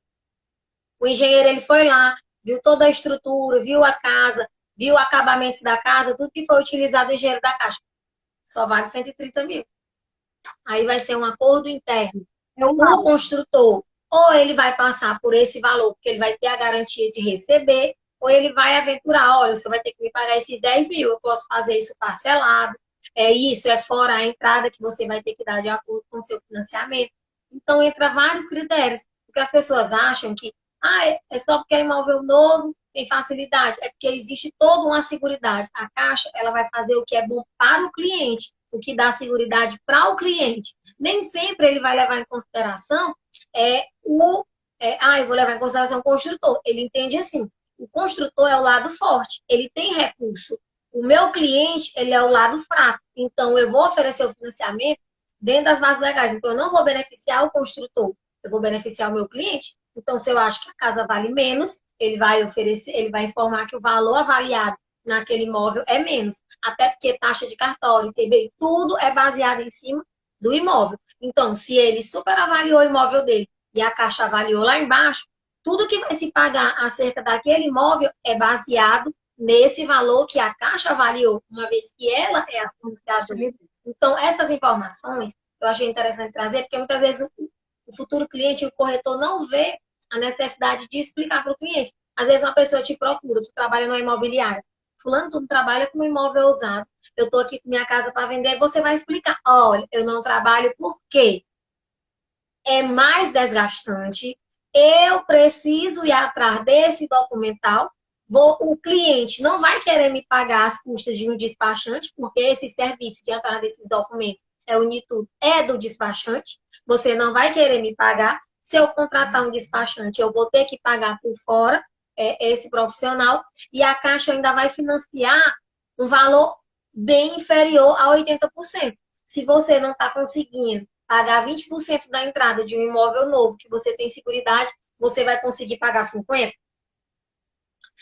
O engenheiro, ele foi lá, viu toda a estrutura, viu a casa, viu acabamentos da casa, tudo que foi utilizado o engenheiro da Caixa. Só vale 130 mil. Aí vai ser um acordo interno. O construtor, ou ele vai passar por esse valor, porque ele vai ter a garantia de receber, ou ele vai aventurar, olha, você vai ter que me pagar esses 10 mil, eu posso fazer isso parcelado. Isso é fora a entrada que você vai ter que dar de acordo com o seu financiamento. Então, entra vários critérios, porque as pessoas acham que é só porque é imóvel novo, tem facilidade. É porque existe toda uma seguridade. A Caixa, ela vai fazer o que é bom para o cliente, o que dá seguridade para o cliente. Nem sempre ele vai levar em consideração eu vou levar em consideração o construtor. Ele entende assim, o construtor é o lado forte, ele tem recurso. O meu cliente, ele é o lado fraco. Então, eu vou oferecer o financiamento dentro das bases legais. Então, eu não vou beneficiar o construtor, eu vou beneficiar o meu cliente. Então, se eu acho que a casa vale menos, ele vai oferecer, ele vai informar que o valor avaliado naquele imóvel é menos. Até porque taxa de cartório, TB, tudo é baseado em cima do imóvel. Então, se ele superavaliou o imóvel dele e a Caixa avaliou lá embaixo, tudo que vai se pagar acerca daquele imóvel é baseado nesse valor que a Caixa avaliou, uma vez que ela é a financiadora. Então, essas informações eu achei interessante trazer, porque muitas vezes o futuro cliente, o corretor, não vê a necessidade de explicar para o cliente. Às vezes uma pessoa te procura, tu trabalha numa imobiliária. Fulano, tu trabalha com imóvel usado. Eu estou aqui com minha casa para vender. Você vai explicar. Olha, eu não trabalho porque é mais desgastante. Eu preciso ir atrás desse documental. O cliente não vai querer me pagar as custas de um despachante, porque esse serviço de ir atrás desses documentos é do despachante. Você não vai querer me pagar. Se eu contratar um despachante, eu vou ter que pagar por fora esse profissional. E a Caixa ainda vai financiar um valor bem inferior a 80%. Se você não está conseguindo pagar 20% da entrada de um imóvel novo, que você tem seguridade, você vai conseguir pagar 50%.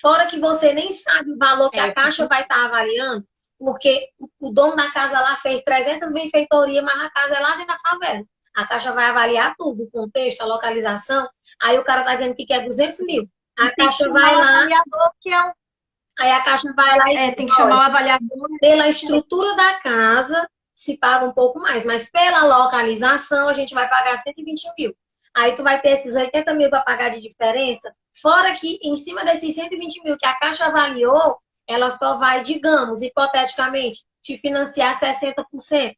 Fora que você nem sabe o valor que a Caixa vai estar avaliando, porque o dono da casa lá fez 300 benfeitorias, mas a casa é lá dentro da favela. A Caixa vai avaliar tudo, o contexto, a localização. Aí o cara tá dizendo que quer 200 mil. A Caixa vai lá... Aí a Caixa vai lá e tem que chamar o avaliador. Pela estrutura da casa, se paga um pouco mais. Mas pela localização, a gente vai pagar 120 mil. Aí tu vai ter esses 80 mil para pagar de diferença. Fora que, em cima desses 120 mil que a Caixa avaliou, ela só vai, digamos, hipoteticamente, te financiar 60%.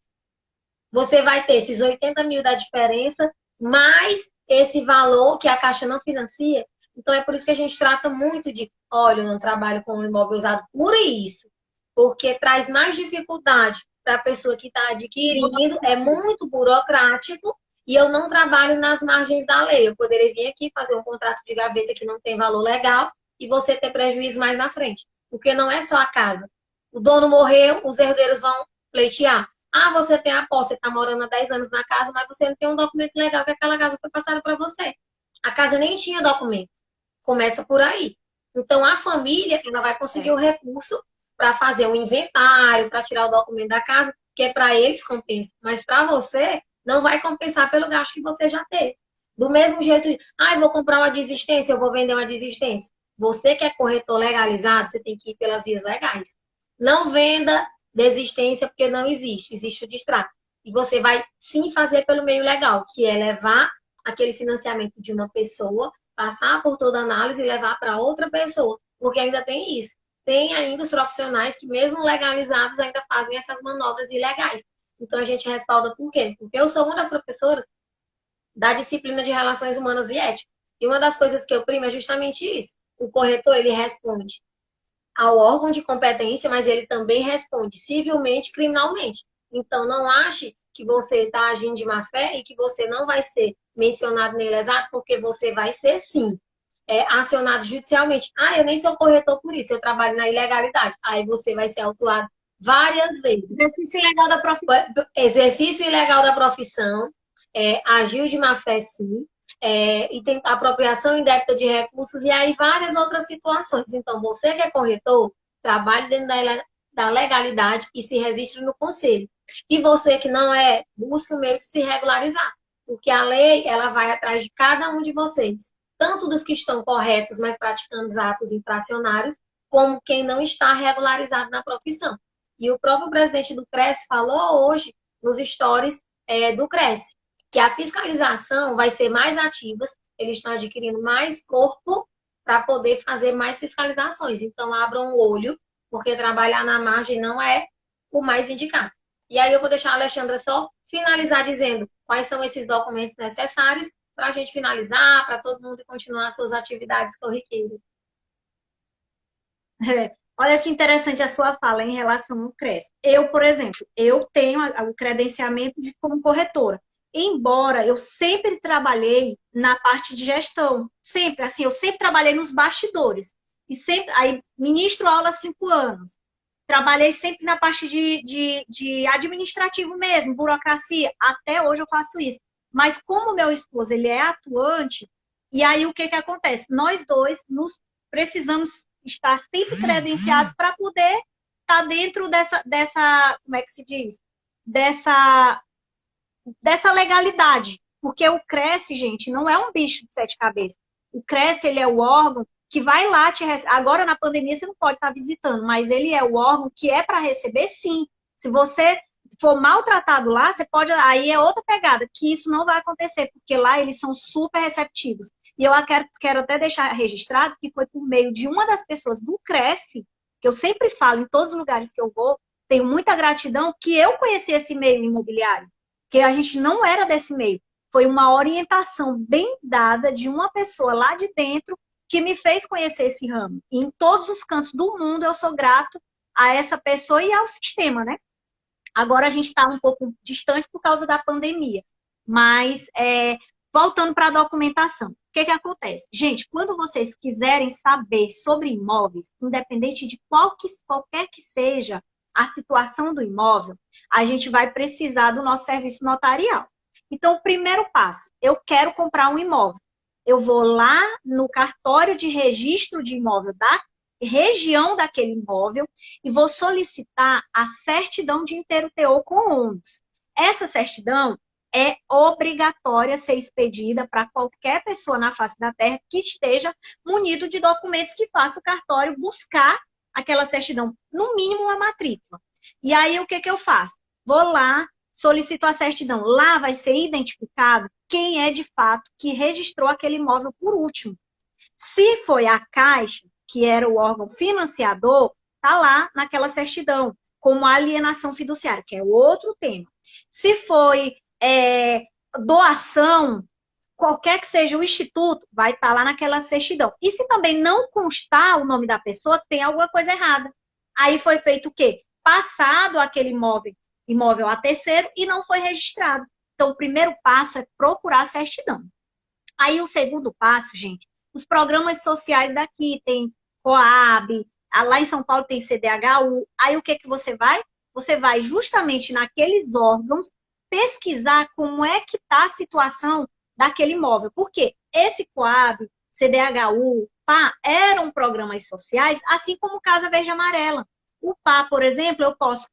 Você vai ter esses 80 mil da diferença, mais esse valor que a Caixa não financia. Então, é por isso que a gente trata muito de, olha, eu não trabalho com imóvel usado por isso, porque traz mais dificuldade para a pessoa que está adquirindo, é muito burocrático, e eu não trabalho nas margens da lei. Eu poderia vir aqui fazer um contrato de gaveta que não tem valor legal e você ter prejuízo mais na frente. Porque não é só a casa. O dono morreu, os herdeiros vão pleitear. Ah, você tem a posse, você está morando há 10 anos na casa, mas você não tem um documento legal que aquela casa foi passada para você. A casa nem tinha documento. Começa por aí. Então, a família ela vai conseguir o recurso para fazer um inventário, para tirar o documento da casa, que é para eles compensa. Mas para você, não vai compensar pelo gasto que você já teve. Do mesmo jeito, eu vou comprar uma desistência, eu vou vender uma desistência. Você que é corretor legalizado, você tem que ir pelas vias legais. Não venda desistência porque não existe. Existe o distrato. E você vai sim fazer pelo meio legal, que é levar aquele financiamento de uma pessoa, passar por toda a análise e levar para outra pessoa. Porque ainda tem isso. Tem ainda os profissionais que, mesmo legalizados, ainda fazem essas manobras ilegais. Então, a gente respalda por quê? Porque eu sou uma das professoras da disciplina de Relações Humanas e Ética. E uma das coisas que eu primo é justamente isso. O corretor, ele responde ao órgão de competência, mas ele também responde civilmente e criminalmente. Então, não ache que você está agindo de má fé e que você não vai ser mencionado nem lesado, porque você vai ser, sim, acionado judicialmente. Eu nem sou corretor por isso, eu trabalho na ilegalidade. Aí você vai ser autuado várias vezes. Exercício ilegal da profissão. Exercício ilegal da profissão, agiu de má fé, sim, e tem apropriação indébita de recursos, e aí várias outras situações. Então, você que é corretor, trabalhe dentro da legalidade e se registre no conselho. E você que não é, busque o meio de se regularizar, porque a lei ela vai atrás de cada um de vocês, tanto dos que estão corretos, mas praticando os atos infracionários, como quem não está regularizado na profissão. E o próprio presidente do CRES falou hoje nos stories do CRES, que a fiscalização vai ser mais ativa, eles estão adquirindo mais corpo para poder fazer mais fiscalizações. Então, abram o olho, porque trabalhar na margem não é o mais indicado. E aí eu vou deixar a Alexandra só finalizar dizendo quais são esses documentos necessários para a gente finalizar, para todo mundo continuar suas atividades corriqueiras. Olha que interessante a sua fala em relação ao CRES. Eu, por exemplo, eu tenho o credenciamento como corretora. Embora eu sempre trabalhei na parte de gestão, sempre, assim, eu sempre trabalhei nos bastidores. E sempre, aí, ministro aula há 5 anos. Trabalhei sempre na parte de administrativo mesmo, burocracia. Até hoje eu faço isso. Mas como meu esposo, ele é atuante, e aí o que acontece? Nós dois precisamos estar sempre credenciados para poder estar dentro dessa, como é que se diz? Dessa legalidade. Porque o CRES, gente, não é um bicho de 7 cabeças. O CRES, ele é o órgão que vai lá agora na pandemia você não pode estar visitando, mas ele é o órgão que é para receber, sim. Se você for maltratado lá, você pode, aí é outra pegada, que isso não vai acontecer, porque lá eles são super receptivos. E eu quero até deixar registrado que foi por meio de uma das pessoas do CRES, que eu sempre falo em todos os lugares que eu vou, tenho muita gratidão, que eu conheci esse meio imobiliário, que a gente não era desse meio. Foi uma orientação bem dada de uma pessoa lá de dentro que me fez conhecer esse ramo. E em todos os cantos do mundo eu sou grato a essa pessoa e ao sistema, né? Agora a gente está um pouco distante por causa da pandemia. Mas, voltando para a documentação, o que acontece? Gente, quando vocês quiserem saber sobre imóveis, independente de qualquer que seja a situação do imóvel, a gente vai precisar do nosso serviço notarial. Então, o primeiro passo, eu quero comprar um imóvel. Eu vou lá no cartório de registro de imóvel da região daquele imóvel e vou solicitar a certidão de inteiro teor com ônus. Essa certidão é obrigatória ser expedida para qualquer pessoa na face da terra que esteja munido de documentos que faça o cartório buscar aquela certidão, no mínimo uma matrícula. E aí, o que eu faço? Vou lá, solicito a certidão. Lá vai ser identificado quem é de fato que registrou aquele imóvel por último. Se foi a Caixa, que era o órgão financiador, tá lá naquela certidão, como alienação fiduciária, que é outro tema. Se foi doação, qualquer que seja o instituto, vai estar lá naquela certidão. E se também não constar o nome da pessoa, tem alguma coisa errada. Aí foi feito o quê? Passado aquele imóvel a terceiro e não foi registrado. Então, o primeiro passo é procurar a certidão. Aí, o segundo passo, gente, os programas sociais daqui, tem Coab, lá em São Paulo tem CDHU. Aí, o que você vai? Você vai justamente naqueles órgãos pesquisar como é que está a situação daquele imóvel. Porque esse Coab, CDHU, PA, eram programas sociais, assim como o Casa Verde e Amarela. O PA, por exemplo, eu posso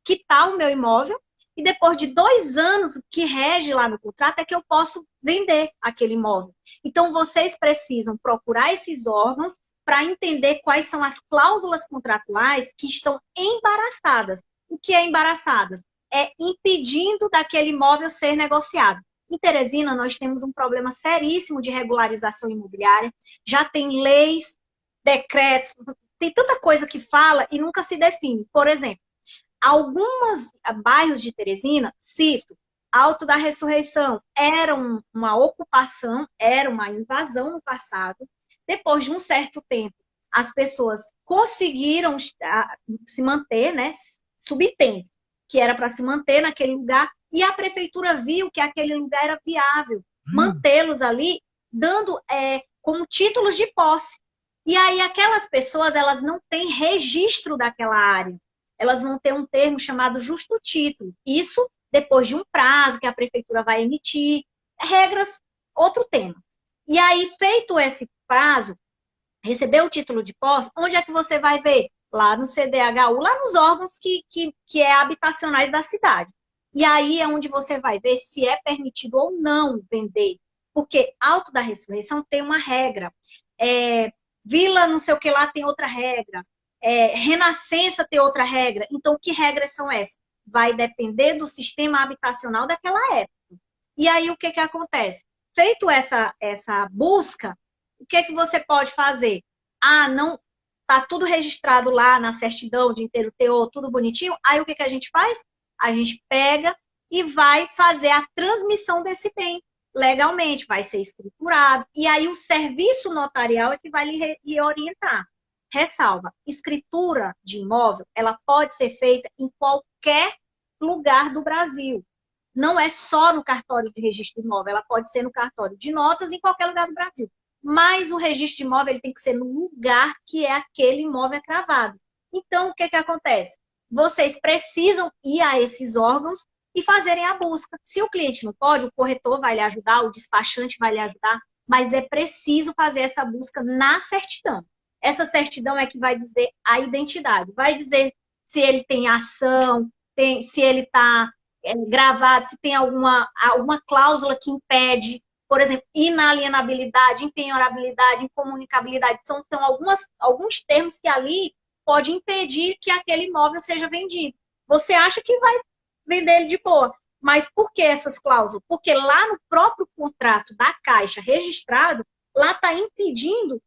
quitar o meu imóvel e depois de 2 anos que rege lá no contrato é que eu posso vender aquele imóvel. Então, vocês precisam procurar esses órgãos para entender quais são as cláusulas contratuais que estão embaraçadas. O que é embaraçadas? É impedindo daquele imóvel ser negociado. Em Teresina, nós temos um problema seríssimo de regularização imobiliária. Já tem leis, decretos, tem tanta coisa que fala e nunca se define. Por exemplo, alguns bairros de Teresina, cito, Alto da Ressurreição, era uma ocupação, era uma invasão no passado. Depois de um certo tempo, as pessoas conseguiram se manter, né, subtendo, que era para se manter naquele lugar, e a prefeitura viu que aquele lugar era viável, mantê-los ali, dando como títulos de posse. E aí aquelas pessoas, elas não têm registro daquela área. Elas vão ter um termo chamado justo título. Isso depois de um prazo que a prefeitura vai emitir. Regras, outro tema. E aí, feito esse prazo, receber o título de posse, onde é que você vai ver? Lá no CDHU, lá nos órgãos que é habitacionais da cidade. E aí é onde você vai ver se é permitido ou não vender. Porque Alto da Ressurreição tem uma regra. Vila não sei o que lá tem outra regra. Renascença tem outra regra. Então, que regras são essas? Vai depender do sistema habitacional daquela época. E aí, o que acontece? Feito essa busca, o que você pode fazer? Não, tá tudo registrado lá na certidão de inteiro teor, tudo bonitinho. Aí, o que a gente faz? A gente pega e vai fazer a transmissão desse bem legalmente. Vai ser escriturado. E aí, o serviço notarial é que vai lhe orientar. Ressalva, escritura de imóvel, ela pode ser feita em qualquer lugar do Brasil. Não é só no cartório de registro de imóvel, ela pode ser no cartório de notas em qualquer lugar do Brasil. Mas o registro de imóvel ele tem que ser no lugar que é aquele imóvel cravado. Então, o que acontece? Vocês precisam ir a esses órgãos e fazerem a busca. Se o cliente não pode, o corretor vai lhe ajudar, o despachante vai lhe ajudar, mas é preciso fazer essa busca na certidão. Essa certidão é que vai dizer a identidade. Vai dizer se ele tem ação, se ele está gravado, se tem alguma cláusula que impede, por exemplo, inalienabilidade, impenhorabilidade, incomunicabilidade. São alguns termos que ali pode impedir que aquele imóvel seja vendido. Você acha que vai vender ele de boa. Mas por que essas cláusulas? Porque lá no próprio contrato da Caixa registrado, lá está impedindo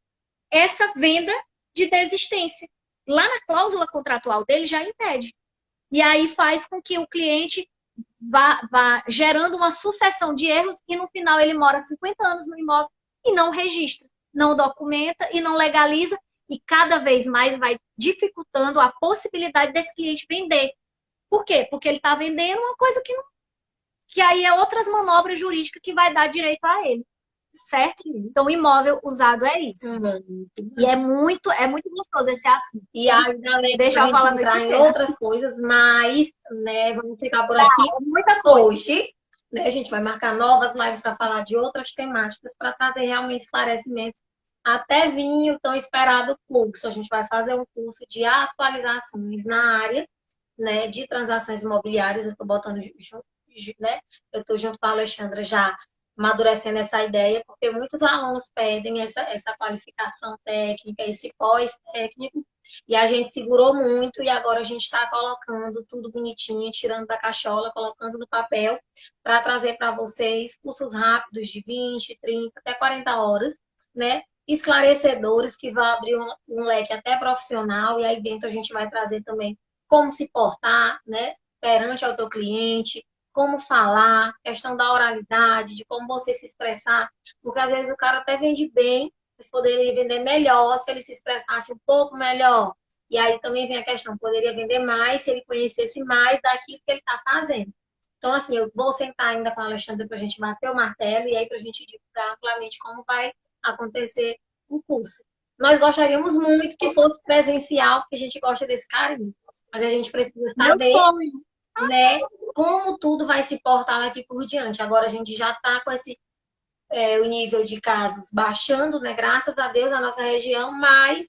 essa venda de desistência. Lá na cláusula contratual dele já impede. E aí faz com que o cliente vá gerando uma sucessão de erros e no final ele mora 50 anos no imóvel e não registra, não documenta e não legaliza e cada vez mais vai dificultando a possibilidade desse cliente vender. Por quê? Porque ele está vendendo uma coisa que aí é outras manobras jurídicas que vai dar direito a ele. certinho. Então, o imóvel usado é isso. E é muito gostoso esse assunto. E ainda, né, Deixa pra eu falar gente a entrar noite em inteira. outras coisas, mas, né, vamos ficar por aqui Muita coisa. hoje. Né, a gente vai marcar novas lives para falar de outras temáticas, para trazer realmente esclarecimentos até vir o tão esperado curso. A gente vai fazer um curso de atualizações na área, né, de transações imobiliárias. Eu estou botando junto, né? Eu estou junto com a Alexandra já amadurecendo essa ideia, porque muitos alunos pedem essa qualificação técnica, esse pós-técnico, e a gente segurou muito, e agora a gente está colocando tudo bonitinho, tirando da cachola, colocando no papel, para trazer para vocês cursos rápidos de 20, 30, até 40 horas, né? Esclarecedores, que vão abrir um leque até profissional, e aí dentro a gente vai trazer também como se portar, né? Perante ao teu cliente, como falar, questão da oralidade, de como você se expressar, porque às vezes o cara até vende bem, mas poderia vender melhor se ele se expressasse um pouco melhor. E aí também vem a questão, poderia vender mais se ele conhecesse mais daquilo que ele está fazendo. Então, assim, eu vou sentar ainda com a Alexandra para a gente bater o martelo e aí para a gente divulgar amplamente como vai acontecer o curso. Nós gostaríamos muito que fosse presencial, porque a gente gosta desse carinho. Mas a gente precisa saber, né, como tudo vai se portar daqui por diante. Agora a gente já está com o nível de casos baixando, né? Graças a Deus, na nossa região, mas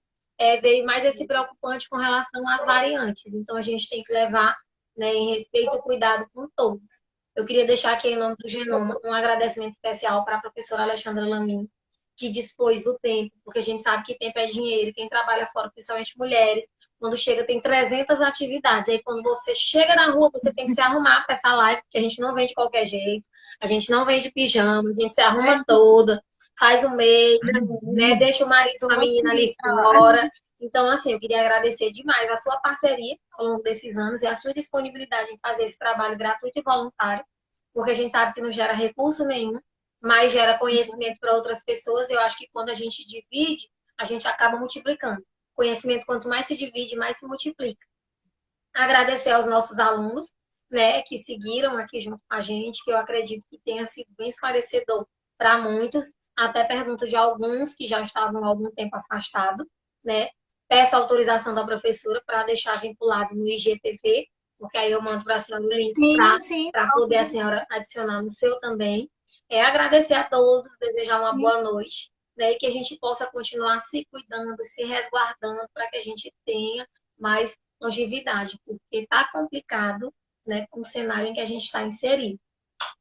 veio mais esse preocupante com relação às variantes. Então a gente tem que levar, né, em respeito e cuidado com todos. Eu queria deixar aqui, em nome do Genoma, um agradecimento especial para a professora Alexandra Lamin, que dispôs do tempo, porque a gente sabe que tempo é dinheiro, quem trabalha fora, principalmente mulheres, quando chega tem 300 atividades, aí quando você chega na rua, você tem que se arrumar para essa live, porque a gente não vem de qualquer jeito, a gente não vem de pijama, a gente se arruma toda, faz o make, né, deixa o marido com a menina ali fora. Então, assim, eu queria agradecer demais a sua parceria ao longo desses anos e a sua disponibilidade em fazer esse trabalho gratuito e voluntário, porque a gente sabe que não gera recurso nenhum, mas gera conhecimento para outras pessoas. Eu acho que quando a gente divide, a gente acaba multiplicando. Conhecimento, quanto mais se divide, mais se multiplica. Agradecer aos nossos alunos, né, que seguiram aqui junto com a gente, que eu acredito que tenha sido bem esclarecedor para muitos, até pergunta de alguns que já estavam há algum tempo afastados, né? Peço autorização da professora para deixar vinculado no IGTV, porque aí eu mando para a senhora o link para poder a senhora adicionar no seu também. Agradecer a todos, desejar uma boa noite, né? E que a gente possa continuar se cuidando, se resguardando para que a gente tenha mais longevidade, porque está complicado, né, com o cenário em que a gente está inserido.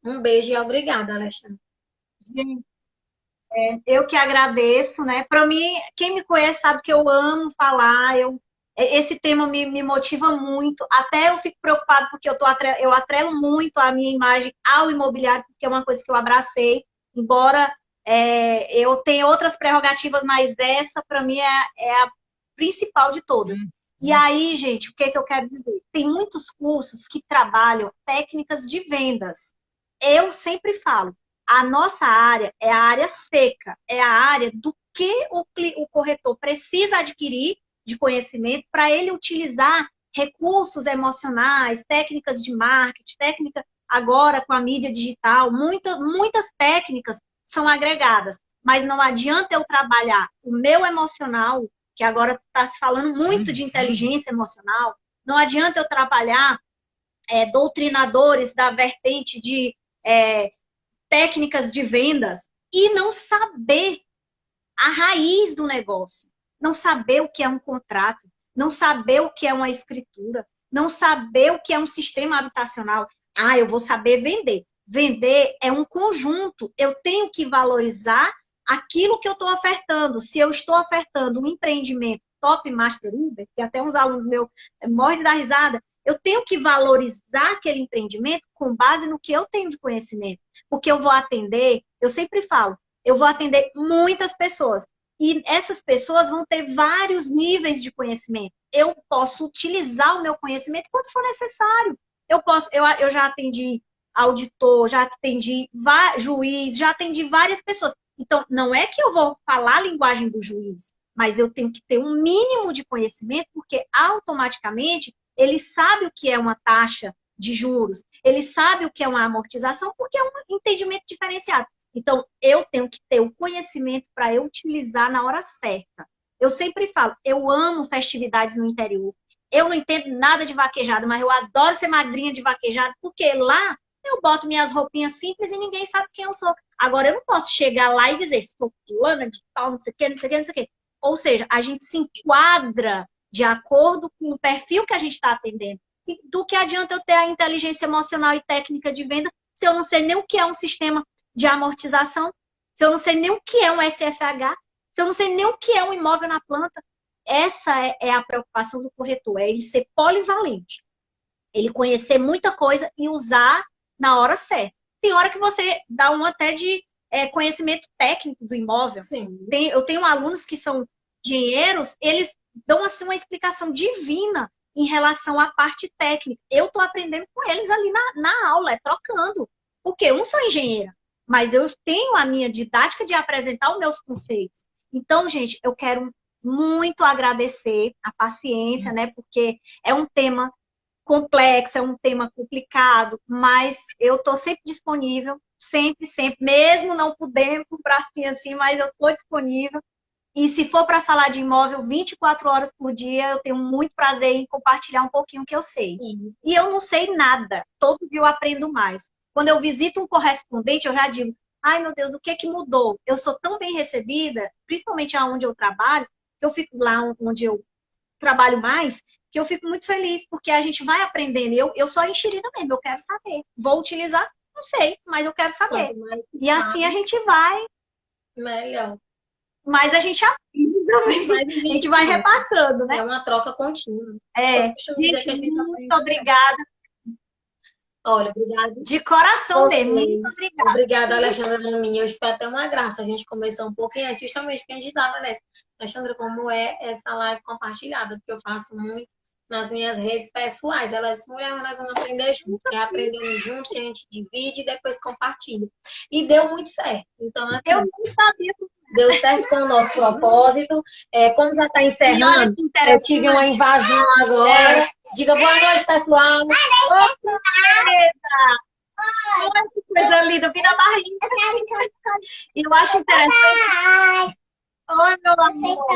Um beijo e obrigada, Alexandre. Gente, eu que agradeço, né? Para mim, quem me conhece sabe que eu amo falar, esse tema me motiva muito. Até eu fico preocupada porque eu atrelo muito a minha imagem ao imobiliário, porque é uma coisa que eu abracei, embora eu tenha outras prerrogativas, mas essa, para mim, é a principal de todas. E aí, gente, o que é que eu quero dizer? Tem muitos cursos que trabalham técnicas de vendas. Eu sempre falo, a nossa área é a área seca, é a área do que o corretor precisa adquirir de conhecimento para ele utilizar recursos emocionais, técnicas de marketing, técnica agora com a mídia digital, muitas técnicas são agregadas, mas não adianta eu trabalhar o meu emocional, que agora está se falando muito de inteligência emocional, não adianta eu trabalhar doutrinadores da vertente de técnicas de vendas e não saber a raiz do negócio, não saber o que é um contrato, não saber o que é uma escritura, não saber o que é um sistema habitacional. Ah, eu vou saber vender. Vender é um conjunto. Eu tenho que valorizar aquilo que eu estou ofertando. Se eu estou ofertando um empreendimento top master Uber, que até uns alunos meus morrem de dar risada, eu tenho que valorizar aquele empreendimento com base no que eu tenho de conhecimento. Porque eu vou atender, eu sempre falo, eu vou atender muitas pessoas. E essas pessoas vão ter vários níveis de conhecimento. Eu posso utilizar o meu conhecimento quando for necessário. Eu já atendi auditor, já atendi juiz, já atendi várias pessoas. Então, não é que eu vou falar a linguagem do juiz, mas eu tenho que ter um mínimo de conhecimento, porque automaticamente ele sabe o que é uma taxa de juros, ele sabe o que é uma amortização, porque é um entendimento diferenciado. Então, eu tenho que ter o conhecimento para eu utilizar na hora certa. Eu sempre falo, eu amo festividades no interior. Eu não entendo nada de vaquejada, mas eu adoro ser madrinha de vaquejada, porque lá eu boto minhas roupinhas simples e ninguém sabe quem eu sou. Agora, eu não posso chegar lá e dizer, sou fulana de tal, não sei o quê, não sei o quê, não sei o quê. Ou seja, a gente se enquadra de acordo com o perfil que a gente está atendendo. E do que adianta eu ter a inteligência emocional e técnica de venda se eu não sei nem o que é um sistema de amortização, se eu não sei nem o que é um SFH, se eu não sei nem o que é um imóvel na planta? Essa é a preocupação do corretor, é ele ser polivalente. Ele conhecer muita coisa e usar na hora certa. Tem hora que você dá um até de conhecimento técnico do imóvel. Sim. Eu tenho alunos que são engenheiros, eles dão assim uma explicação divina em relação à parte técnica. Eu estou aprendendo com eles ali na aula, trocando. Porque eu não sou engenheira, mas eu tenho a minha didática de apresentar os meus conceitos. Então, gente, eu quero muito agradecer a paciência, né? Porque é um tema complexo, é um tema complicado, mas eu estou sempre disponível, sempre, sempre, mesmo não podendo por bracinho assim, mas eu estou disponível. E se for para falar de imóvel 24 horas por dia, eu tenho muito prazer em compartilhar um pouquinho o que eu sei. E eu não sei nada, todo dia eu aprendo mais. Quando eu visito um correspondente, eu já digo, ai meu Deus, o que é que mudou? Eu sou tão bem recebida, principalmente aonde eu trabalho, que eu fico lá onde eu trabalho mais, que eu fico muito feliz, porque a gente vai aprendendo. Eu sou enxerida mesmo, eu quero saber. Vou utilizar? Não sei, mas eu quero saber. E assim a gente vai. Melhor. Mas a gente aprende, a gente vai repassando, né? É uma troca contínua. Gente, muito obrigada. Olha, obrigada. De coração mesmo, muito obrigada. Obrigada, Alexandra Laminha. Hoje foi até uma graça. A gente começou um pouquinho antes, justamente porque a gente estava nessa. Alexandra, como é essa live compartilhada? Porque eu faço muito nas minhas redes pessoais. Ela disse, mulher, nós vamos aprender junto. É aprendendo junto, que a gente divide e depois compartilha. E deu muito certo. Então, assim, eu não sabia. Deu certo com o nosso propósito. Como já está encerrando, eu tive uma invasão agora. Diga boa noite, pessoal. Olha que coisa linda, vi na barriga. E eu acho interessante. Oi, meu amor.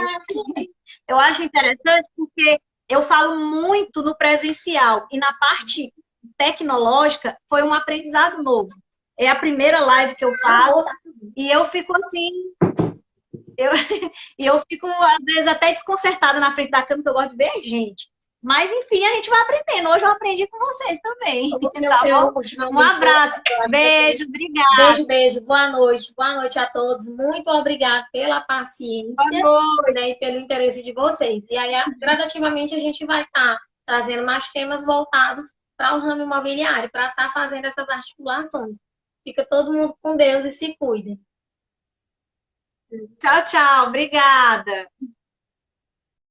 Eu acho interessante porque eu falo muito no presencial e na parte tecnológica foi um aprendizado novo. É a primeira live que eu faço e eu fico assim. Eu fico, às vezes, até desconcertada na frente da câmera, porque eu gosto de ver a gente. Mas, enfim, a gente vai aprendendo. Hoje eu aprendi com vocês também. Tá bom? Um abraço. Beijo, obrigada. Beijo, beijo. Boa noite. Boa noite a todos. Muito obrigada pela paciência, né, e pelo interesse de vocês. E aí, gradativamente, a gente vai estar trazendo mais temas voltados para o ramo imobiliário, para estar fazendo essas articulações. Fica todo mundo com Deus e se cuidem. Tchau, tchau. Obrigada.